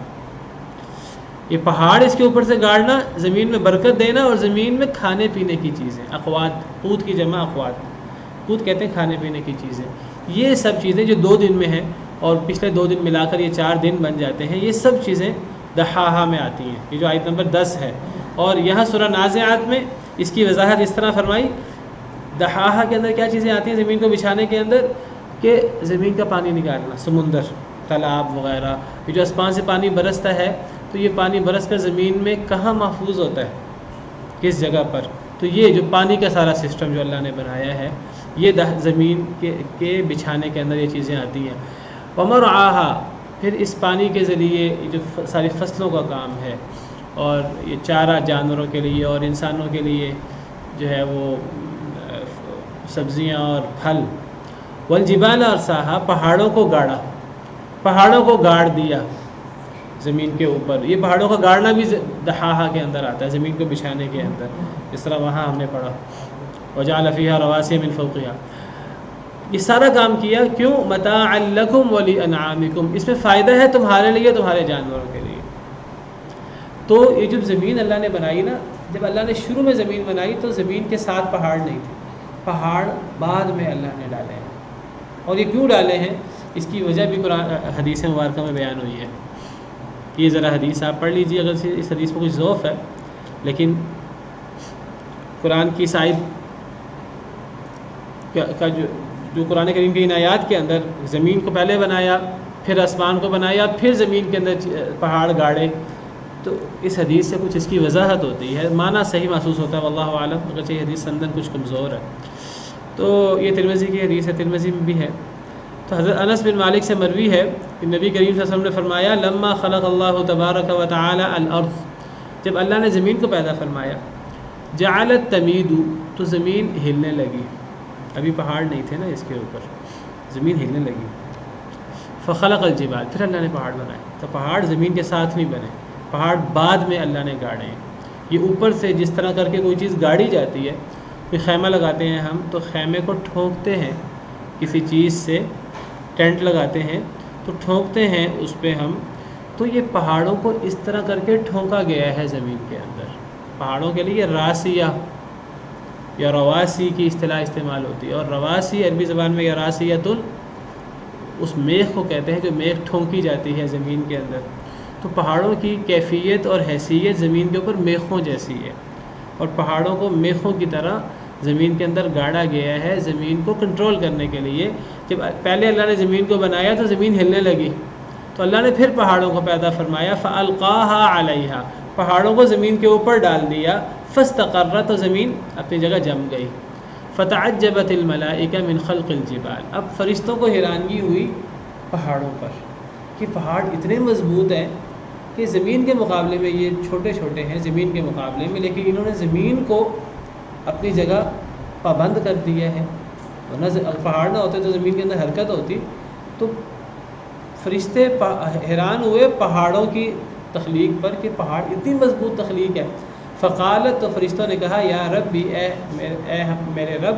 یہ پہاڑ اس کے اوپر سے گاڑنا، زمین میں برکت دینا، اور زمین میں کھانے پینے کی چیزیں، اقوات، قوت کی جمع اقوات، قوت کہتے ہیں کھانے پینے کی چیزیں. یہ سب چیزیں جو 2 دن میں ہیں اور پچھلے 2 دن ملا کر یہ 4 دن بن جاتے ہیں، یہ سب چیزیں دحاہا میں آتی ہیں. یہ جو آیت نمبر 10 ہے، اور یہاں سورہ نازعات میں اس کی وضاحت اس طرح فرمائی. دحاہا کے اندر کیا چیزیں آتی ہیں زمین کو بچھانے کے اندر؟ کہ زمین کا پانی نکالنا، سمندر، تالاب وغیرہ. یہ جو آسمان سے پانی برستا ہے تو یہ پانی برس کر زمین میں کہاں محفوظ ہوتا ہے، کس جگہ پر؟ تو یہ جو پانی کا سارا سسٹم جو اللہ نے بنایا ہے، یہ زمین کے بچھانے کے اندر یہ چیزیں آتی ہیں. ومرعاہا، پھر اس پانی کے ذریعے جو ساری فصلوں کا کام ہے، اور یہ چارہ جانوروں کے لیے اور انسانوں کے لیے جو ہے وہ سبزیاں اور پھل. والجبال ارساہا، پہاڑوں کو گاڑا، پہاڑوں کو گاڑ دیا زمین کے اوپر. یہ پہاڑوں کا گاڑنا بھی دحاہا کے اندر آتا ہے، زمین کو بچھانے کے اندر، جس طرح وہاں ہم نے پڑھا وجعل فیہا رواسی من فوقہا. یہ سارا کام کیا کیوں؟ متاعا لکم ولانعامکم، اس میں فائدہ ہے تمہارے لیے، تمہارے جانوروں کے لیے. تو یہ جب زمین اللہ نے بنائی نا، جب اللہ نے شروع میں زمین بنائی تو زمین کے ساتھ پہاڑ نہیں تھے، پہاڑ بعد میں اللہ نے ڈالے ہیں. اور یہ کیوں ڈالے ہیں؟ اس کی وجہ بھی قرآن حدیث مبارکہ میں بیان ہوئی ہے. یہ ذرا حدیث آپ پڑھ لیجیے، اگر اس حدیث میں کچھ ضعف ہے، لیکن قرآن کی آیت کا جو قرآن کریم کی ان آیات کے اندر زمین کو پہلے بنایا، پھر آسمان کو بنایا، پھر زمین کے اندر پہاڑ گاڑے، تو اس حدیث سے کچھ اس کی وضاحت ہوتی ہے، معنی صحیح محسوس ہوتا ہے واللہ اعلم، اگرچہ یہ حدیث سندن کچھ کمزور ہے. تو یہ ترمذی کی حدیث ہے، ترمذی میں بھی ہے. تو حضرت انس بن مالک سے مروی ہے کہ نبی کریم صلی اللہ علیہ وسلم نے فرمایا لما خلق اللہ تبارک و تعالی الارض، جب اللہ نے زمین کو پیدا فرمایا، جعلت تمید، تو زمین ہلنے لگی. ابھی پہاڑ نہیں تھے نا اس کے اوپر، زمین ہلنے لگی. فخلق الجبال، پھر اللہ نے پہاڑ بنائے. تو پہاڑ زمین کے ساتھ نہیں بنے، پہاڑ بعد میں اللہ نے گاڑے ہیں. یہ اوپر سے جس طرح کر کے کوئی چیز گاڑی جاتی ہے، کوئی خیمہ لگاتے ہیں ہم، تو خیمے کو ٹھونکتے ہیں کسی چیز سے، ٹینٹ لگاتے ہیں تو ٹھونکتے ہیں اس پہ ہم. تو یہ پہاڑوں کو اس طرح کر کے ٹھونکا گیا ہے زمین کے اندر. پہاڑوں کے لیے راسیہ یا رواسی کی اصطلاح استعمال ہوتی ہے، اور رواسی عربی زبان میں یا راسیۃ اس میخ کو کہتے ہیں جو میخ ٹھونکی جاتی ہے زمین کے اندر. تو پہاڑوں کی کیفیت اور حیثیت زمین کے اوپر میخوں جیسی ہے، اور پہاڑوں کو میخوں کی طرح زمین کے اندر گاڑا گیا ہے زمین کو کنٹرول کرنے کے لیے. جب پہلے اللہ نے زمین کو بنایا تو زمین ہلنے لگی، تو اللہ نے پھر پہاڑوں کو پیدا فرمایا، فَأَلْقَاهَا عَلَيْهَا، پہاڑوں کو زمین کے اوپر ڈال دیا، فَاسْتَقَرَّتْ، تو زمین اپنی جگہ جم گئی. فَتَعَجَّبَتِ الْمَلَائِكَةُ مِنْ خَلْقِ الْجِبَالِ، اب فرشتوں کو حیرانگی ہوئی پہاڑوں پر کہ پہاڑ اتنے مضبوط ہیں کہ زمین کے مقابلے میں یہ چھوٹے چھوٹے ہیں زمین کے مقابلے میں، لیکن انہوں نے زمین کو اپنی جگہ پابند کر دیا ہے. ورنہ پہاڑ نہ ہوتے تو زمین کے اندر حرکت ہوتی. تو فرشتے حیران ہوئے پہاڑوں کی تخلیق پر کہ پہاڑ اتنی مضبوط تخلیق ہے. فقالت، تو فرشتوں نے کہا، یا ربی، اے میرے رب،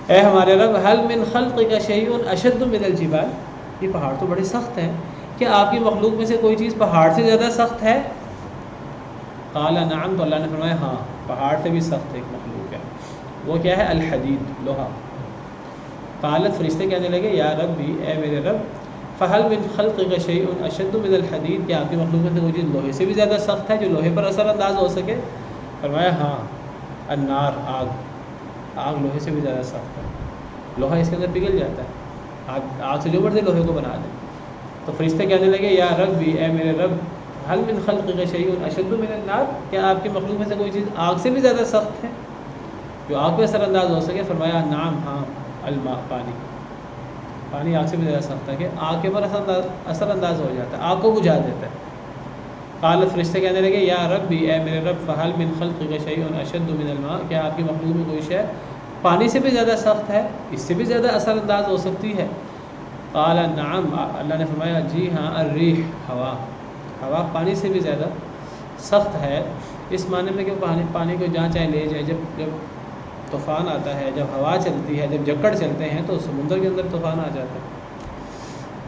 اے ہمارے رب، هل من خلقک شیء اشد من الجبال، یہ پہاڑ تو بڑے سخت ہیں، کیا آپ کی مخلوق میں سے کوئی چیز پہاڑ سے زیادہ سخت ہے؟ قال نعم، تو اللہ نے فرمایا ہاں، پہاڑ سے بھی سخت ایک مخلوق ہے. وہ کیا ہے؟ الحدید، لوہا. قالت، فرشتے کہنے لگے، یا ربی، اے میرے رب، فہل من خلقک شیء اشد من الحدید، کیا آپ کی مخلوق میں سے کوئی چیز لوہے سے بھی زیادہ سخت ہے جو لوہے پر اثر انداز ہو سکے؟ فرمایا ہاں، النار، آگ. آگ لوہے سے بھی زیادہ سخت ہے، لوہا اس کے اندر پگھل جاتا ہے، آگ سے جو مرضی لوہے کو بنا دیں۔ تو فرشتے کہنے لگے یا ربی، اے میرے رب، حل من خلقک شیء اشد من النار، کیا آپ کی مخلوق میں سے کوئی چیز آگ سے بھی زیادہ سخت ہے جو آگ پہ اثر انداز ہو سکے؟ فرمایا نعم، ہاں، الماء، پانی آگ سے بھی زیادہ سخت ہے کہ آگ کے اوپر اثر انداز ہو جاتا ہے، آگ کو بجھا دیتا ہے۔ قال، فرشتے کہنے لگے یا ربی، اے میرے رب، فحل من خلقک شیء اشد من الماء، کیا آپ کی مخلوق میں کوئی شے پانی سے بھی زیادہ سخت ہے، اس سے بھی زیادہ اثر انداز ہو سکتی ہے؟ قال نعم، اللہ نے فرمایا جی ہاں، الریح، ہوا پانی سے بھی زیادہ سخت ہے، اس معنی میں کہ پانی کو جہاں چاہے لے جائے، جب طوفان آتا ہے، جب ہوا چلتی ہے، جب جکڑ چلتے ہیں تو سمندر کے اندر طوفان آ جاتا ہے۔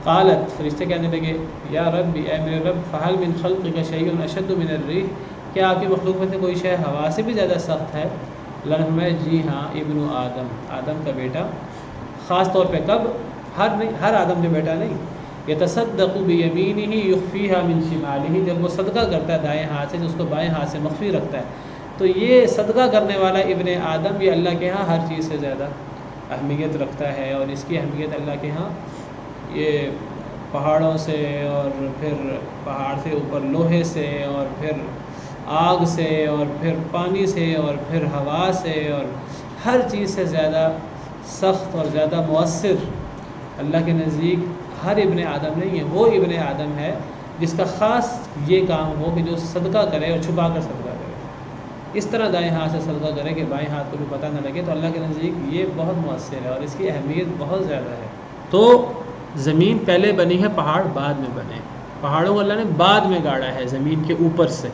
قالت، فرشتے کہنے لگے یا رب، اے میرے رب، فحل من خلقک شیء اشد من الریح، کیا آپ کی مخلوق میں سے کوئی شے ہوا سے بھی زیادہ سخت ہے؟ اللہ نے فرمایا جی ہاں، ابن آدم کا بیٹا، خاص طور پہ کب؟ ہر آدم کا بیٹا نہیں، یتصدق بیمینہ یخفیہا من شمالہ، جب وہ صدقہ کرتا ہے دائیں ہاتھ سے، جس کو بائیں ہاتھ سے مخفی رکھتا ہے، تو یہ صدقہ کرنے والا ابن آدم یہ اللہ کے ہاں ہر چیز سے زیادہ اہمیت رکھتا ہے، اور اس کی اہمیت اللہ کے ہاں یہ پہاڑوں سے، اور پھر پہاڑ سے اوپر لوہے سے، اور پھر آگ سے، اور پھر پانی سے، اور پھر ہوا سے، اور ہر چیز سے زیادہ سخت اور زیادہ مؤثر اللہ کے نزدیک ہر ابن آدم نہیں ہے، وہ ابن آدم ہے جس کا خاص یہ کام ہو کہ جو صدقہ کرے اور چھپا کر صدقہ کرے، اس طرح دائیں ہاتھ سے صدقہ کرے کہ بائیں ہاتھ کو بھی پتہ نہ لگے، تو اللہ کے نزدیک یہ بہت مؤثر ہے اور اس کی اہمیت بہت زیادہ ہے۔ تو زمین پہلے بنی ہے، پہاڑ بعد میں بنے، پہاڑوں کو اللہ نے بعد میں گاڑا ہے زمین کے اوپر سے،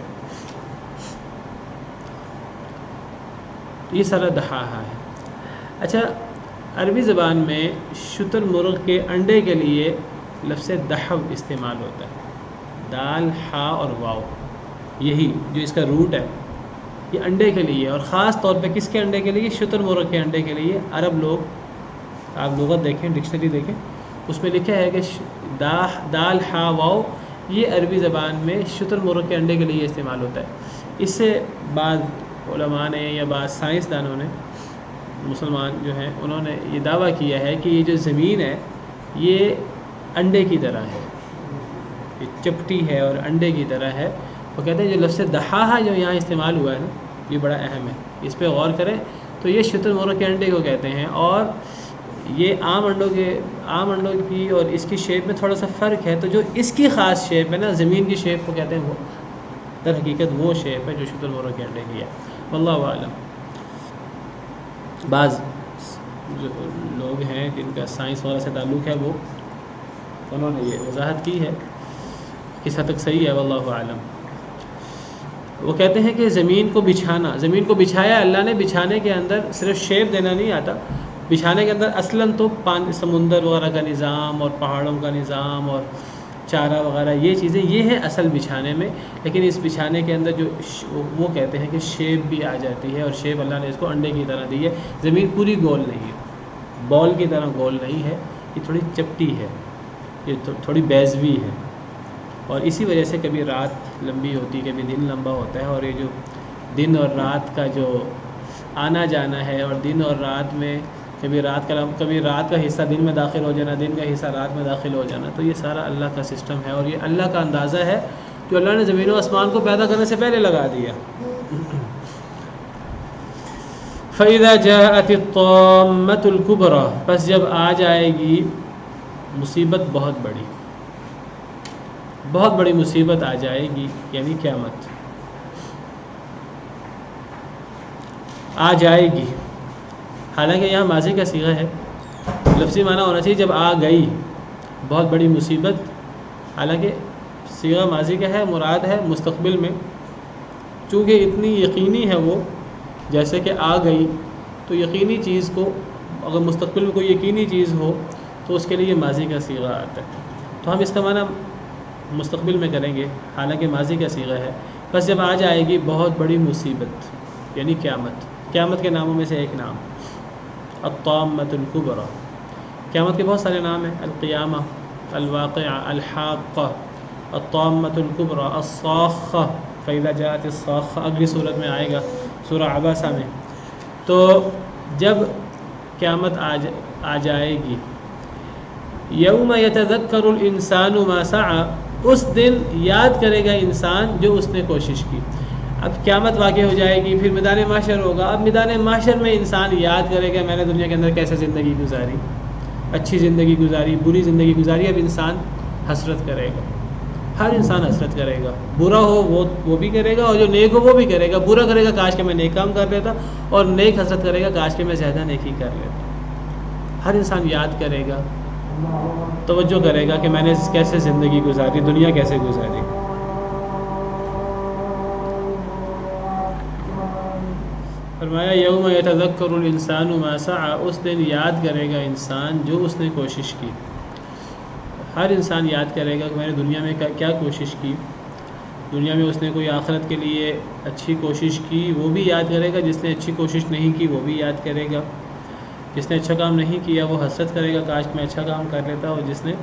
یہ سارا دہاہا ہے۔ اچھا، عربی زبان میں شتر مرغ کے انڈے کے لیے لفظ دحو استعمال ہوتا ہے، دال، ہا اور واو، یہی جو اس کا روٹ ہے، یہ انڈے کے لیے، اور خاص طور پہ کس کے انڈے کے لیے؟ شتر مرغ کے انڈے کے لیے۔ عرب لوگ، آپ لغت دیکھیں، ڈکشنری دیکھیں، اس میں لکھا ہے کہ دال، ہا، واو، یہ عربی زبان میں شتر مرغ کے انڈے کے لیے استعمال ہوتا ہے۔ اس سے بعض علماء نے یا بعض سائنسدانوں نے، مسلمان جو ہیں، انہوں نے یہ دعویٰ کیا ہے کہ یہ جو زمین ہے یہ انڈے کی طرح ہے، یہ چپٹی ہے اور انڈے کی طرح ہے۔ وہ کہتے ہیں جو لفظ دحاہا جو یہاں استعمال ہوا ہے نا، یہ بڑا اہم ہے، اس پہ غور کریں، تو یہ شتر مرغ کے انڈے کو کہتے ہیں، اور یہ عام انڈوں کی اور اس کی شیپ میں تھوڑا سا فرق ہے، تو جو اس کی خاص شیپ ہے نا، زمین کی شیپ کو کہتے ہیں، وہ در حقیقت وہ شیپ ہے جو شتر مرغ کے انڈے کی ہے۔ واللہ اعلم۔ بعض جو لوگ ہیں جن کا سائنس وغیرہ سے تعلق ہے، وہ انہوں نے یہ وضاحت کی ہے، اس حد تک صحیح ہے، واللہ اعلم۔ وہ کہتے ہیں کہ زمین کو بچھایا اللہ نے، بچھانے کے اندر صرف شیپ دینا نہیں آتا، بچھانے کے اندر اصلاً تو سمندر وغیرہ کا نظام اور پہاڑوں کا نظام اور چارہ وغیرہ، یہ چیزیں یہ ہیں اصل بچھانے میں، لیکن اس بچھانے کے اندر جو وہ کہتے ہیں کہ شیپ بھی آ جاتی ہے، اور شیپ اللہ نے اس کو انڈے کی طرح دی ہے۔ زمین پوری گول نہیں ہے، بال کی طرح گول نہیں ہے، یہ تھوڑی چپٹی ہے، یہ تھوڑی بیضوی ہے، اور اسی وجہ سے کبھی رات لمبی ہوتی ہے، کبھی دن لمبا ہوتا ہے، اور یہ جو دن اور رات کا جو آنا جانا ہے، اور دن اور رات میں کبھی رات کا حصہ دن میں داخل ہو جانا، دن کا حصہ رات میں داخل ہو جانا، تو یہ سارا اللہ کا سسٹم ہے، اور یہ اللہ کا اندازہ ہے جو اللہ نے زمین و آسمان کو پیدا کرنے سے پہلے لگا دیا۔ فَإِذَا جَاءَتِ الطَّامَّةُ الْكُبْرَى، پس جب آ جائے گی مصیبت بہت بڑی مصیبت آ جائے گی، یعنی قیامت آ جائے گی۔ حالانکہ یہاں ماضی کا صیغہ ہے، لفظی معنی ہونا چاہیے جب آ گئی بہت بڑی مصیبت، حالانکہ صیغہ ماضی کا ہے، مراد ہے مستقبل میں، چونکہ اتنی یقینی ہے وہ، جیسے کہ آ گئی، تو یقینی چیز کو اگر مستقبل میں کوئی یقینی چیز ہو تو اس کے لیے ماضی کا صیغہ آتا ہے، تو ہم اس کا معنی مستقبل میں کریں گے، حالانکہ ماضی کا صیغہ ہے۔ بس جب آ جائے گی بہت بڑی مصیبت، یعنی قیامت کے ناموں میں سے ایک نام الطامۃ الکبریٰ۔ قیامت کے بہت سارے نام ہیں، القیامہ، الواقعہ، الحاقہ، الطامۃ الکبریٰ، الصاخہ، فإذا جاءت الصاخہ، اگلی صورت میں آئے گا، سورہ عباسہ میں۔ تو جب قیامت آ جائے گی، یوم یتذکر الانسان ما سعی، اس دن یاد کرے گا انسان جو اس نے کوشش کی۔ اب قیامت واقع ہو جائے گی، پھر میدان محشر ہوگا۔ اب میدان محشر میں انسان یاد کرے گا میں نے دنیا کے اندر کیسے زندگی گزاری، اچھی زندگی گزاری، بری زندگی گزاری۔ اب انسان حسرت کرے گا، ہر انسان حسرت کرے گا، برا ہو وہ بھی کرے گا، اور جو نیک ہو وہ بھی کرے گا۔ برا کرے گا کاش کہ میں نیک کام کر لیتا، اور نیک حسرت کرے گا کاش کہ میں زیادہ نیکی کر لیتا۔ ہر انسان یاد کرے گا، توجہ کرے گا کہ میں نے کیسے زندگی گزاری، دنیا کیسے گزاری۔ فرمایا یوم یتذکر الانسان ما سعی، اس دن یاد کرے گا انسان جو اس نے کوشش کی۔ ہر انسان یاد کرے گا کہ میں نے دنیا میں کیا کوشش کی۔ دنیا میں اس نے کوئی آخرت کے لیے اچھی کوشش کی، وہ بھی یاد کرے گا۔ جس نے اچھی کوشش نہیں کی وہ بھی یاد کرے گا۔ جس نے اچھا کام نہیں کیا وہ حسرت کرے گا کاش میں اچھا کام کر لیتا، اور جس نے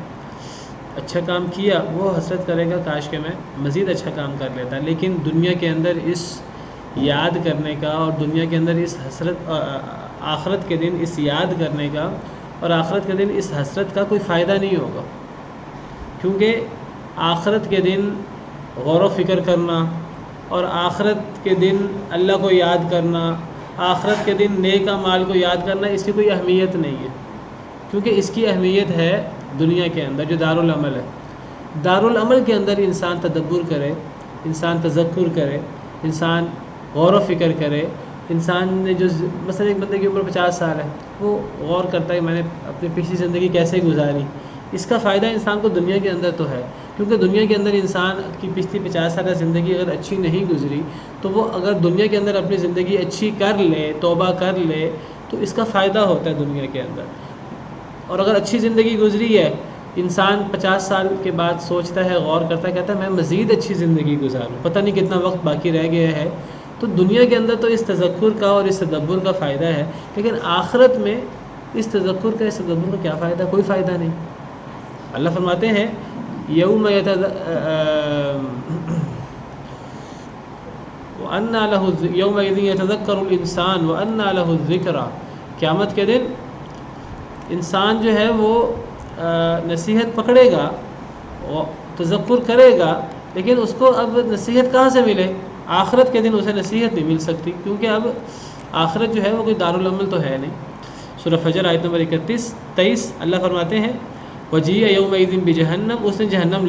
اچھا کام کیا وہ حسرت کرے گا کاش کہ میں مزید اچھا کام کر لیتا۔ لیکن دنیا کے اندر اس یاد کرنے کا، اور دنیا کے اندر اس حسرت، آخرت کے دن اس یاد کرنے کا اور آخرت کے دن اس حسرت کا کوئی فائدہ نہیں ہوگا، کیونکہ آخرت کے دن غور و فکر کرنا اور آخرت کے دن اللہ کو یاد کرنا، آخرت کے دن نیک اعمال کو یاد کرنا، اس کی کوئی اہمیت نہیں ہے، کیونکہ اس کی اہمیت ہے دنیا کے اندر جو دارالعمل ہے۔ دارالعمل کے اندر انسان تدبر کرے، انسان تذکر کرے، انسان غور و فکر کرے۔ انسان نے جو مثلا ایک بندے کی عمر 50 سال ہے، وہ غور کرتا ہے کہ میں نے اپنی پچھلی زندگی کیسے گزاری۔ اس کا فائدہ انسان کو دنیا کے اندر تو ہے، کیونکہ دنیا کے اندر انسان کی پچھلی 50 سالہ زندگی اگر اچھی نہیں گزری تو وہ اگر دنیا کے اندر اپنی زندگی اچھی کر لے، توبہ کر لے، تو اس کا فائدہ ہوتا ہے دنیا کے اندر۔ اور اگر اچھی زندگی گزری ہے، انسان 50 سال کے بعد سوچتا ہے، غور کرتا ہے، کہتا ہے میں مزید اچھی زندگی گزاروں، پتہ نہیں کتنا وقت باقی رہ گیا ہے۔ تو دنیا کے اندر تو اس تذکر کا اور اس تدبر کا فائدہ ہے، لیکن آخرت میں اس تذکر کا، اس تدبر کا کیا فائدہ؟ کوئی فائدہ نہیں۔ اللہ فرماتے ہیں یوم یومئذ یتذکر الانسان وانى له الذکریٰ، قیامت کے دن انسان جو ہے وہ نصیحت پکڑے گا، تذکر کرے گا، لیکن اس کو اب نصیحت کہاں سے ملے؟ آخرت کے دن اسے نصیحت نہیں مل سکتی، کیونکہ اب آخرت جو ہے وہ کوئی دارالعمل تو ہے نہیں۔ سورہ فجر آیت نمبر 31-23 اللہ فرماتے ہیں وجیء یومئذ بجہنم، اس دن جہنم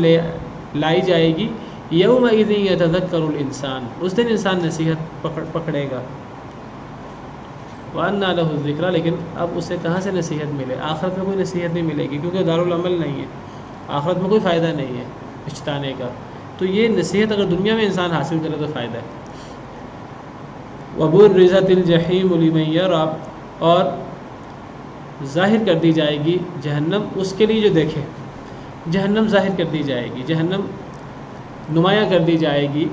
لائی جائے گی، یومئذ یتذکر الانسان، اس دن انسان نصیحت پکڑے گا، وانى له الذکریٰ، لیکن اب اسے کہاں سے نصیحت ملے؟ آخرت میں کوئی نصیحت نہیں ملے گی، کیونکہ دارالعمل نہیں ہے، آخرت میں کوئی فائدہ نہیں ہے پچھتانے کا۔ تو یہ نصیحت اگر دنیا میں انسان حاصل کرے تو فائدہ ہے۔ وبرزت الجحیم لمن یریٰ، اور ظاہر کر دی جائے گی جہنم اس کے لیے جو دیکھے۔ جہنم ظاہر کر دی جائے گی، جہنم نمایاں کر دی جائے گی،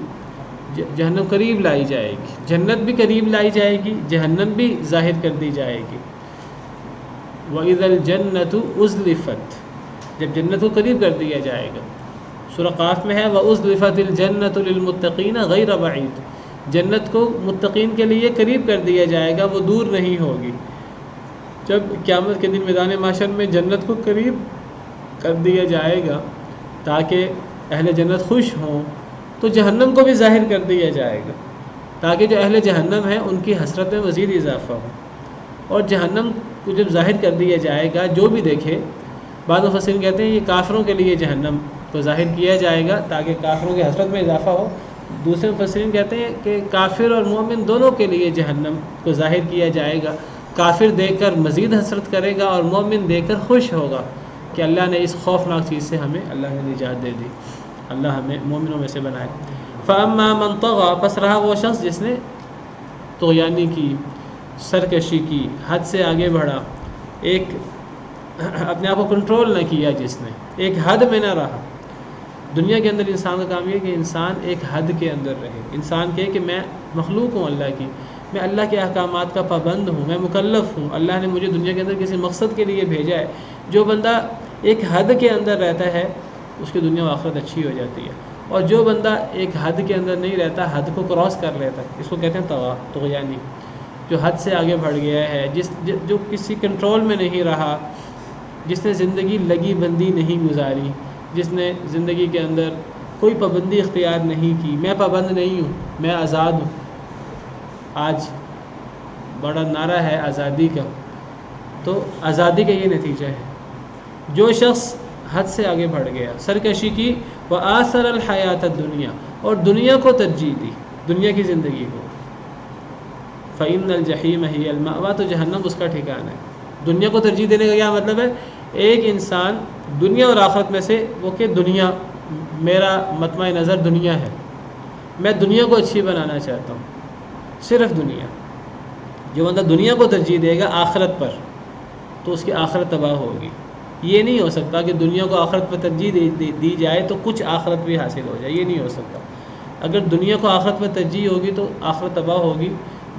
جہنم قریب لائی جائے گی، جنت بھی قریب لائی جائے گی، جہنم بھی ظاہر کر دی جائے گی۔ وَإِذَا الْجَنَّةُ أُزْلِفَتْ، جب جنت کو قریب کر دیا جائے گا۔ سورہ قاف میں ہے وَأُزْلِفَتِ الْجَنَّةُ لِلْمُتَّقِينَ غَيْرَ بَعِيدٍ، جنت کو متقین کے لیے قریب کر دیا جائے گا، وہ دور نہیں ہوگی۔ جب قیامت کے دن میدان محشر میں جنت کو قریب کر دیا جائے گا تاکہ اہل جنت خوش ہوں، تو جہنم کو بھی ظاہر کر دیا جائے گا تاکہ جو اہل جہنم ہیں ان کی حسرت میں مزید اضافہ ہو۔ اور جہنم کو جب ظاہر کر دیا جائے گا، جو بھی دیکھے، بعض مفسرین کہتے ہیں یہ کافروں کے لیے جہنم کو ظاہر کیا جائے گا تاکہ کافروں کی حسرت میں اضافہ ہو۔ دوسرے مفسرین کہتے ہیں کہ کافر اور مومن دونوں کے لیے جہنم کو ظاہر کیا جائے گا، کافر دیکھ کر مزید حسرت کرے گا اور مومن دیکھ کر خوش ہوگا کہ اللہ نے اس خوفناک چیز سے ہمیں اللہ نے نجات دے دی، اللہ ہمیں مومنوں میں سے بنائے۔ فَأَمَّا مَنْ طَغَىٰ، پس رہا وہ شخص جس نے طغیانی کی، سرکشی کی، حد سے آگے بڑھا، ایک اپنے آپ کو کنٹرول نہ کیا، جس نے ایک حد میں نہ رہا۔ دنیا کے اندر انسان کا کام یہ ہے کہ انسان ایک حد کے اندر رہے، انسان کہے کہ میں مخلوق ہوں اللہ کی، میں اللہ کے احکامات کا پابند ہوں، میں مکلف ہوں، اللہ نے مجھے دنیا کے اندر کسی مقصد کے لیے بھیجا ہے۔ جو بندہ ایک حد کے اندر رہتا ہے اس کی دنیا و آخرت اچھی ہو جاتی ہے، اور جو بندہ ایک حد کے اندر نہیں رہتا، حد کو کراس کر لیتا ہے، اس کو کہتے ہیں طغیانی۔ جو حد سے آگے بڑھ گیا ہے، جو کسی کنٹرول میں نہیں رہا، جس نے زندگی لگی بندی نہیں گزاری، جس نے زندگی کے اندر کوئی پابندی اختیار نہیں کی. میں پابند نہیں ہوں، میں آزاد ہوں. آج بڑا نعرہ ہے آزادی کا، تو آزادی کا یہ نتیجہ ہے. جو شخص حد سے آگے بڑھ گیا، سرکشی کی، وآثر الحیات الدنیا، اور دنیا کو ترجیح دی، دنیا کی زندگی کو، فإن الجحیم ہی المأویٰ، تو جہنم اس کا ٹھکانہ ہے. دنیا کو ترجیح دینے کا کیا مطلب ہے؟ ایک انسان دنیا اور آخرت میں سے وہ کہ دنیا میرا مطمع نظر دنیا ہے، میں دنیا کو اچھی بنانا چاہتا ہوں، صرف دنیا. جو بندہ دنیا کو ترجیح دے گا آخرت پر، تو اس کی آخرت تباہ ہوگی. یہ نہیں ہو سکتا کہ دنیا کو آخرت پر ترجیح دی جائے تو کچھ آخرت بھی حاصل ہو جائے، یہ نہیں ہو سکتا. اگر دنیا کو آخرت پر ترجیح ہوگی تو آخرت تباہ ہوگی.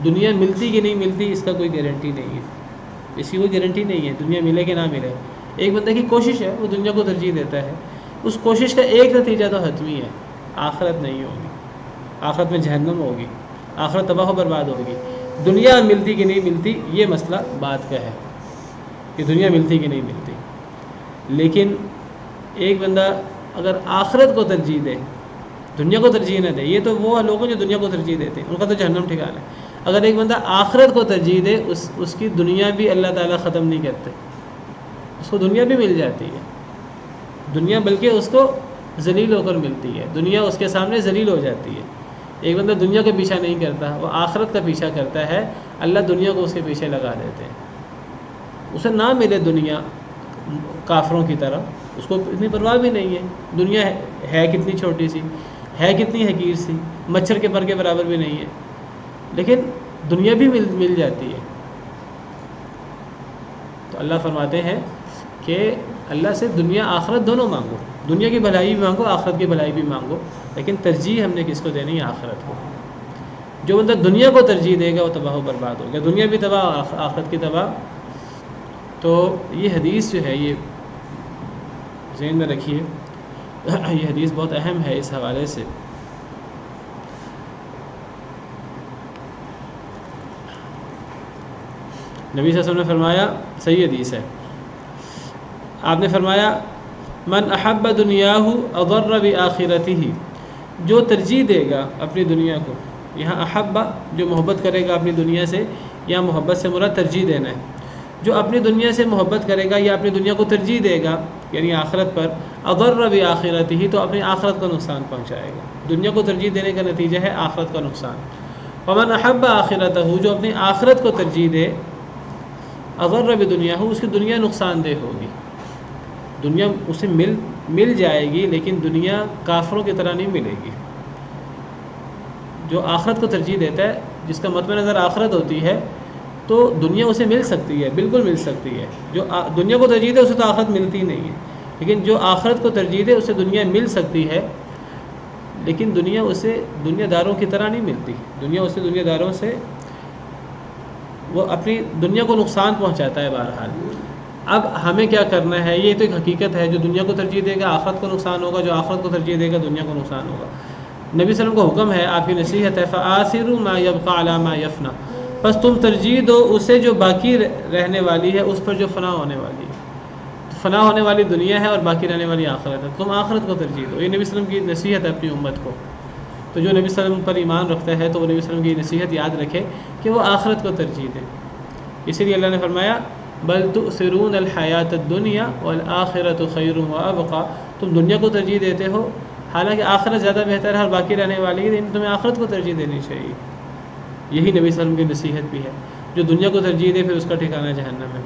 دنیا ملتی کہ نہیں ملتی اس کا کوئی گارنٹی نہیں ہے، اس کی کوئی گارنٹی نہیں ہے دنیا ملے کہ نہ ملے. ایک بندے کی کوشش ہے، وہ دنیا کو ترجیح دیتا ہے، اس کوشش کا ایک نتیجہ تو حتمی ہے، آخرت نہیں ہوگی، آخرت میں جہنم ہوگی، آخرت تباہ و برباد ہوگی. دنیا ملتی کہ نہیں ملتی یہ مسئلہ بات کا ہے کہ دنیا ملتی کہ نہیں ملتی. لیکن ایک بندہ اگر آخرت کو ترجیح دے، دنیا کو ترجیح نہ دے، یہ تو وہ لوگ ہیں جو دنیا کو ترجیح دیتے ہیں، ان کا تو جہنم ٹھکانہ ہے. اگر ایک بندہ آخرت کو ترجیح دے، اس کی دنیا بھی اللہ تعالیٰ ختم نہیں کرتے، اس کو دنیا بھی مل جاتی ہے. دنیا بلکہ اس کو ذلیل ہو کر ملتی ہے، دنیا اس کے سامنے ذلیل ہو جاتی ہے. ایک بندہ دنیا کا پیچھا نہیں کرتا، وہ آخرت کا پیچھا کرتا ہے، اللہ دنیا کو اس کے پیچھے لگا دیتے ہیں. اسے نہ ملے دنیا کافروں کی طرح، اس کو اتنی پرواہ بھی نہیں ہے. دنیا ہے کتنی چھوٹی سی، ہے کتنی حقیر سی، مچھر کے پر کے برابر بھی نہیں ہے، لیکن دنیا بھی مل جاتی ہے. تو اللہ فرماتے ہیں کہ اللہ سے دنیا آخرت دونوں مانگو، دنیا کی بھلائی بھی مانگو، آخرت کی بھلائی بھی مانگو، لیکن ترجیح ہم نے کس کو دینی ہے؟ آخرت کو. جو بندہ دنیا کو ترجیح دے گا وہ تباہ و برباد ہو گیا، دنیا بھی تباہ، آخرت کی تباہ. تو یہ حدیث جو ہے یہ ذہن میں رکھیے، یہ حدیث بہت اہم ہے اس حوالے سے. نبی صلی اللہ علیہ وسلم نے فرمایا، صحیح حدیث ہے، آپ نے فرمایا من احب دنیاہ اضر بآخرتہ، جو ترجیح دے گا اپنی دنیا کو. یہاں احبہ جو محبت کرے گا اپنی دنیا سے، یا محبت سے مراد ترجیح دینا ہے. جو اپنی دنیا سے محبت کرے گا یا اپنی دنیا کو ترجیح دے گا یعنی آخرت پر، اضر بآخرتہ، تو اپنی آخرت کو نقصان پہنچائے گا. دنیا کو ترجیح دینے کا نتیجہ ہے آخرت کا نقصان. ومن احب آخرتہ، جو اپنی آخرت کو ترجیح دے، اضر بدنیاہ، اس کی دنیا نقصان دہ ہوگی. دنیا اسے مل جائے گی، لیکن دنیا کافروں کی طرح نہیں ملے گی. جو آخرت کو ترجیح دیتا ہے، جس کا مطمع نظر آخرت ہوتی ہے، تو دنیا اسے مل سکتی ہے، بالکل مل سکتی ہے. جو دنیا کو ترجیح دے اسے تو آخرت ملتی نہیں ہے، لیکن جو آخرت کو ترجیح دے اسے دنیا مل سکتی ہے، لیکن دنیا اسے دنیا داروں کی طرح نہیں ملتی. دنیا اسے دنیا داروں سے وہ اپنی دنیا کو نقصان پہنچاتا ہے. بہرحال اب ہمیں کیا کرنا ہے؟ یہ تو ایک حقیقت ہے، جو دنیا کو ترجیح دے گا آخرت کو نقصان ہوگا، جو آخرت کو ترجیح دے گا دنیا کو نقصان ہوگا. نبی صلی اللہ علیہ وسلم کو حکم ہے، آپ کی نصیحت ہے، فآثروا ما يبقى على ما يفنى، بس تم ترجیح دو اسے جو باقی رہنے والی ہے اس پر جو فنا ہونے والی ہے. فنا ہونے والی دنیا ہے اور باقی رہنے والی آخرت ہے، تم آخرت کو ترجیح دو. یہ نبی صلی اللہ علیہ وسلم کی نصیحت ہے اپنی امت کو. تو جو نبی صلی اللہ علیہ وسلم پر ایمان رکھتا ہے تو وہ نبی صلی اللہ علیہ وسلم کی نصیحت یاد رکھے کہ وہ آخرت کو ترجیح دے. اسی لیے اللہ نے فرمایا بل تؤثرون الحیات الدنیا والآخرۃ خیر وابقى، تم دنیا کو ترجیح دیتے ہو حالانکہ آخرت زیادہ بہتر ہے اور باقی رہنے والی ہے، لیکن تمہیں آخرت کو ترجیح دینی چاہیے. یہی نبی صلی اللہ علیہ وسلم کی نصیحت بھی ہے. جو دنیا کو ترجیح دے پھر اس کا ٹھکانہ جہنم ہے.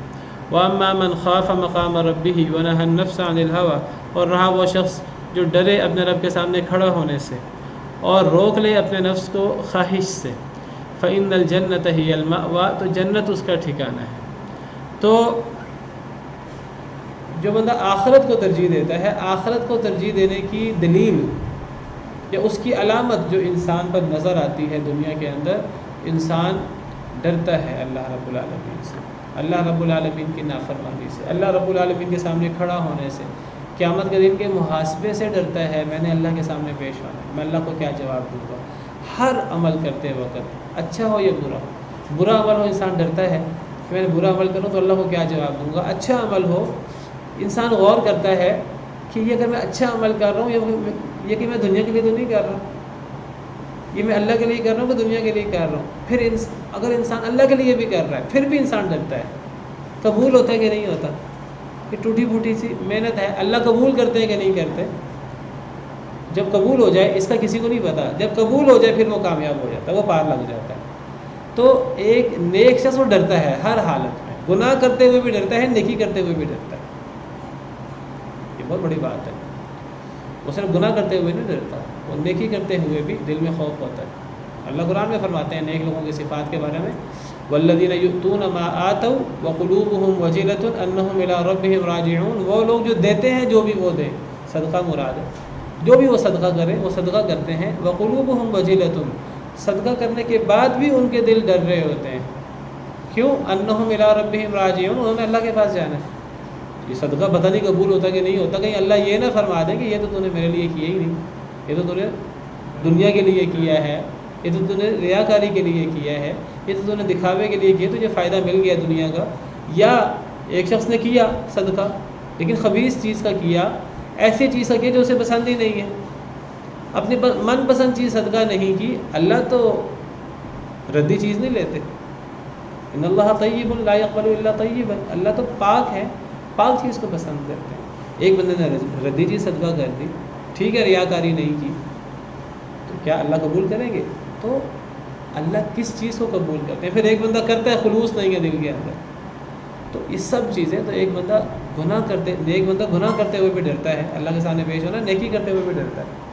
وَأَمَّا مَنْ خَافَ مَقَامَ رَبِّهِ وَنَهَى النَّفْسَ عَنِ الْهَوَىٰ، اور رہا وہ شخص جو ڈرے اپنے رب کے سامنے کھڑا ہونے سے اور روک لے اپنے نفس کو خواہش سے، فَإِنَّ الْجَنَّةَ هِيَ الْمَأْوَىٰ، تو جنت اس کا ٹھکانہ ہے. تو جو بندہ آخرت کو ترجیح دیتا ہے، آخرت کو ترجیح دینے کی دلیل یا اس کی علامت جو انسان پر نظر آتی ہے دنیا کے اندر، انسان ڈرتا ہے اللہ رب العالمین سے، اللہ رب العالمین کی نافرمانی سے، اللہ رب العالمین کے سامنے کھڑا ہونے سے، قیامت کے دن کے محاسبے سے ڈرتا ہے. میں نے اللہ کے سامنے پیش ہونا ہے، میں اللہ کو کیا جواب دوں گا. ہر عمل کرتے وقت اچھا ہو یا برا ہو، برا عمل ہو انسان ڈرتا ہے کہ میں برا عمل کروں تو اللہ کو کیا جواب دوں گا. اچھا عمل ہو انسان غور کرتا ہے کہ یہ اگر میں اچھا عمل کر رہا ہوں یہ کہ میں دنیا کے لیے تو نہیں کر رہا, یہ میں اللہ کے لیے کر رہا ہوں کہ دنیا کے لیے کر رہا ہوں. پھر اگر انسان اللہ کے لیے بھی کر رہا ہے پھر بھی انسان ڈرتا ہے. قبول ہوتا ہے کہ نہیں ہوتا؟ یہ ٹوٹی پھوٹی سی محنت ہے, اللہ قبول کرتے ہیں کہ نہیں کرتے؟ جب قبول ہو جائے اس کا کسی کو نہیں پتا, جب قبول ہو جائے پھر وہ کامیاب ہو جاتا ہے, وہ پار لگ جاتا ہے. تو ایک نیک شخص وہ ڈرتا ہے ہر حالت میں, گناہ کرتے ہوئے بھی ڈرتا ہے, نیکی کرتے ہوئے بھی ڈرتا ہے. یہ بہت بڑی بات ہے. وہ صرف گناہ کرتے ہوئے نہیں ڈرتا, وہ نیکی کرتے ہوئے بھی دل میں خوف ہوتا ہے. اللہ قرآن میں فرماتے ہیں نیک لوگوں کی صفات کے بارے میں, والذین یؤتون ما آتوا وقلوبهم وجلة انہم الی ربہم راجعون. وہ لوگ جو دیتے ہیں, جو بھی وہ دیں, صدقہ مراد ہے, جو بھی وہ صدقہ کریں وہ صدقہ کرتے ہیں. وقلوبهم وجلة, صدقہ کرنے کے بعد بھی ان کے دل ڈر رہے ہوتے ہیں. کیوں؟ انہم الی ربہم راجعون, انہوں نے اللہ کے پاس جانا ہے. یہ صدقہ پتہ نہیں قبول ہوتا کہ نہیں ہوتا, کہیں اللہ یہ نہ فرما دے کہ یہ تو نے میرے لیے کیا ہی نہیں, یہ تو نے دنیا کے لیے کیا ہے, یہ تو نے ریاکاری کے لیے کیا ہے, یہ تو نے دکھاوے کے لیے کیا, تجھے فائدہ مل گیا دنیا کا. یا ایک شخص نے کیا صدقہ لیکن خبیث چیز کا کیا, ایسی چیز کا کیا جو اسے پسند ہی نہیں ہے, اپنی من پسند چیز صدقہ نہیں کی. اللہ تو ردی چیز نہیں لیتے. ان اللہ طیب لا یقبل الا طیبا, اللہ تو پاک ہے, پاک چیز کو پسند کرتے ہیں. ایک بندے نے ردی چیز صدقہ کر دی, ٹھیک ہے ریاکاری نہیں کی, تو کیا اللہ قبول کریں گے؟ تو اللہ کس چیز کو قبول کرتے ہیں؟ پھر ایک بندہ کرتا ہے خلوص نہیں ہے دل کے اندر, تو یہ سب چیزیں. تو ایک بندہ گناہ کرتے ہوئے بھی ڈرتا ہے اللہ کے سامنے پیش ہونا, نیکی کرتے ہوئے بھی ڈرتا ہے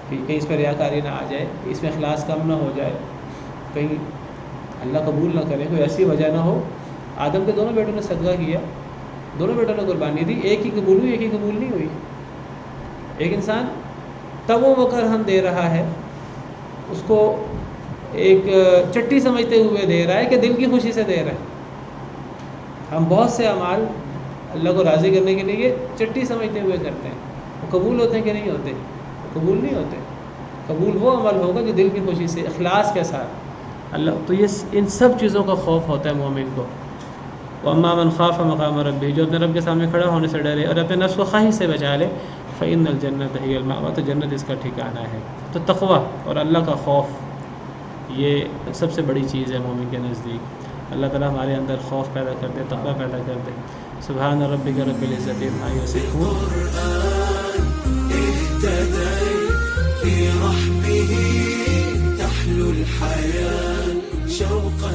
کہ کہیں اس پہ ریاکاری نہ آ جائے, اس میں اخلاص کم نہ ہو جائے, کہیں اللہ قبول نہ کرے, کوئی ایسی وجہ نہ ہو. آدم کے دونوں بیٹوں نے صدقہ کیا, دونوں بیٹوں نے قربانی دی, ایک ہی قبول ہوئی ایک ہی قبول نہیں ہوئی. ایک انسان تب وہ کر ہم دے رہا ہے, اس کو ایک چٹی سمجھتے ہوئے دے رہا ہے کہ دل کی خوشی سے دے رہا ہے. ہم بہت سے اعمال اللہ کو راضی کرنے کے لیے چٹی سمجھتے ہوئے کرتے ہیں, وہ قبول ہوتے ہیں کہ نہیں ہوتے؟ قبول نہیں ہوتے. قبول وہ عمل ہوگا جو دل کی خوشی سے اخلاص کے ساتھ اللہ. تو یہ ان سب چیزوں کا خوف ہوتا ہے مومن کو. وَأَمَّا مَنْ خَافَ مَقَامَ رَبِّهِ, جو اپنے رب کے سامنے کھڑا ہونے سے ڈرے اور اپنے نفس کو خواہش سے بچا لے, فَإِنَّ الْجَنَّةَ هِيَ الْمَأْوَىٰ, تو جنت اس کا ٹھکانہ ہے. تو تقویٰ اور اللہ کا خوف یہ سب سے بڑی چیز ہے مومن کے نزدیک. اللہ تعالیٰ ہمارے اندر خوف پیدا کر دے, تقویٰ پیدا کر دے. سبحان ربک رب العزت عما یصفون. في رحمه تحلو الحياة شوقا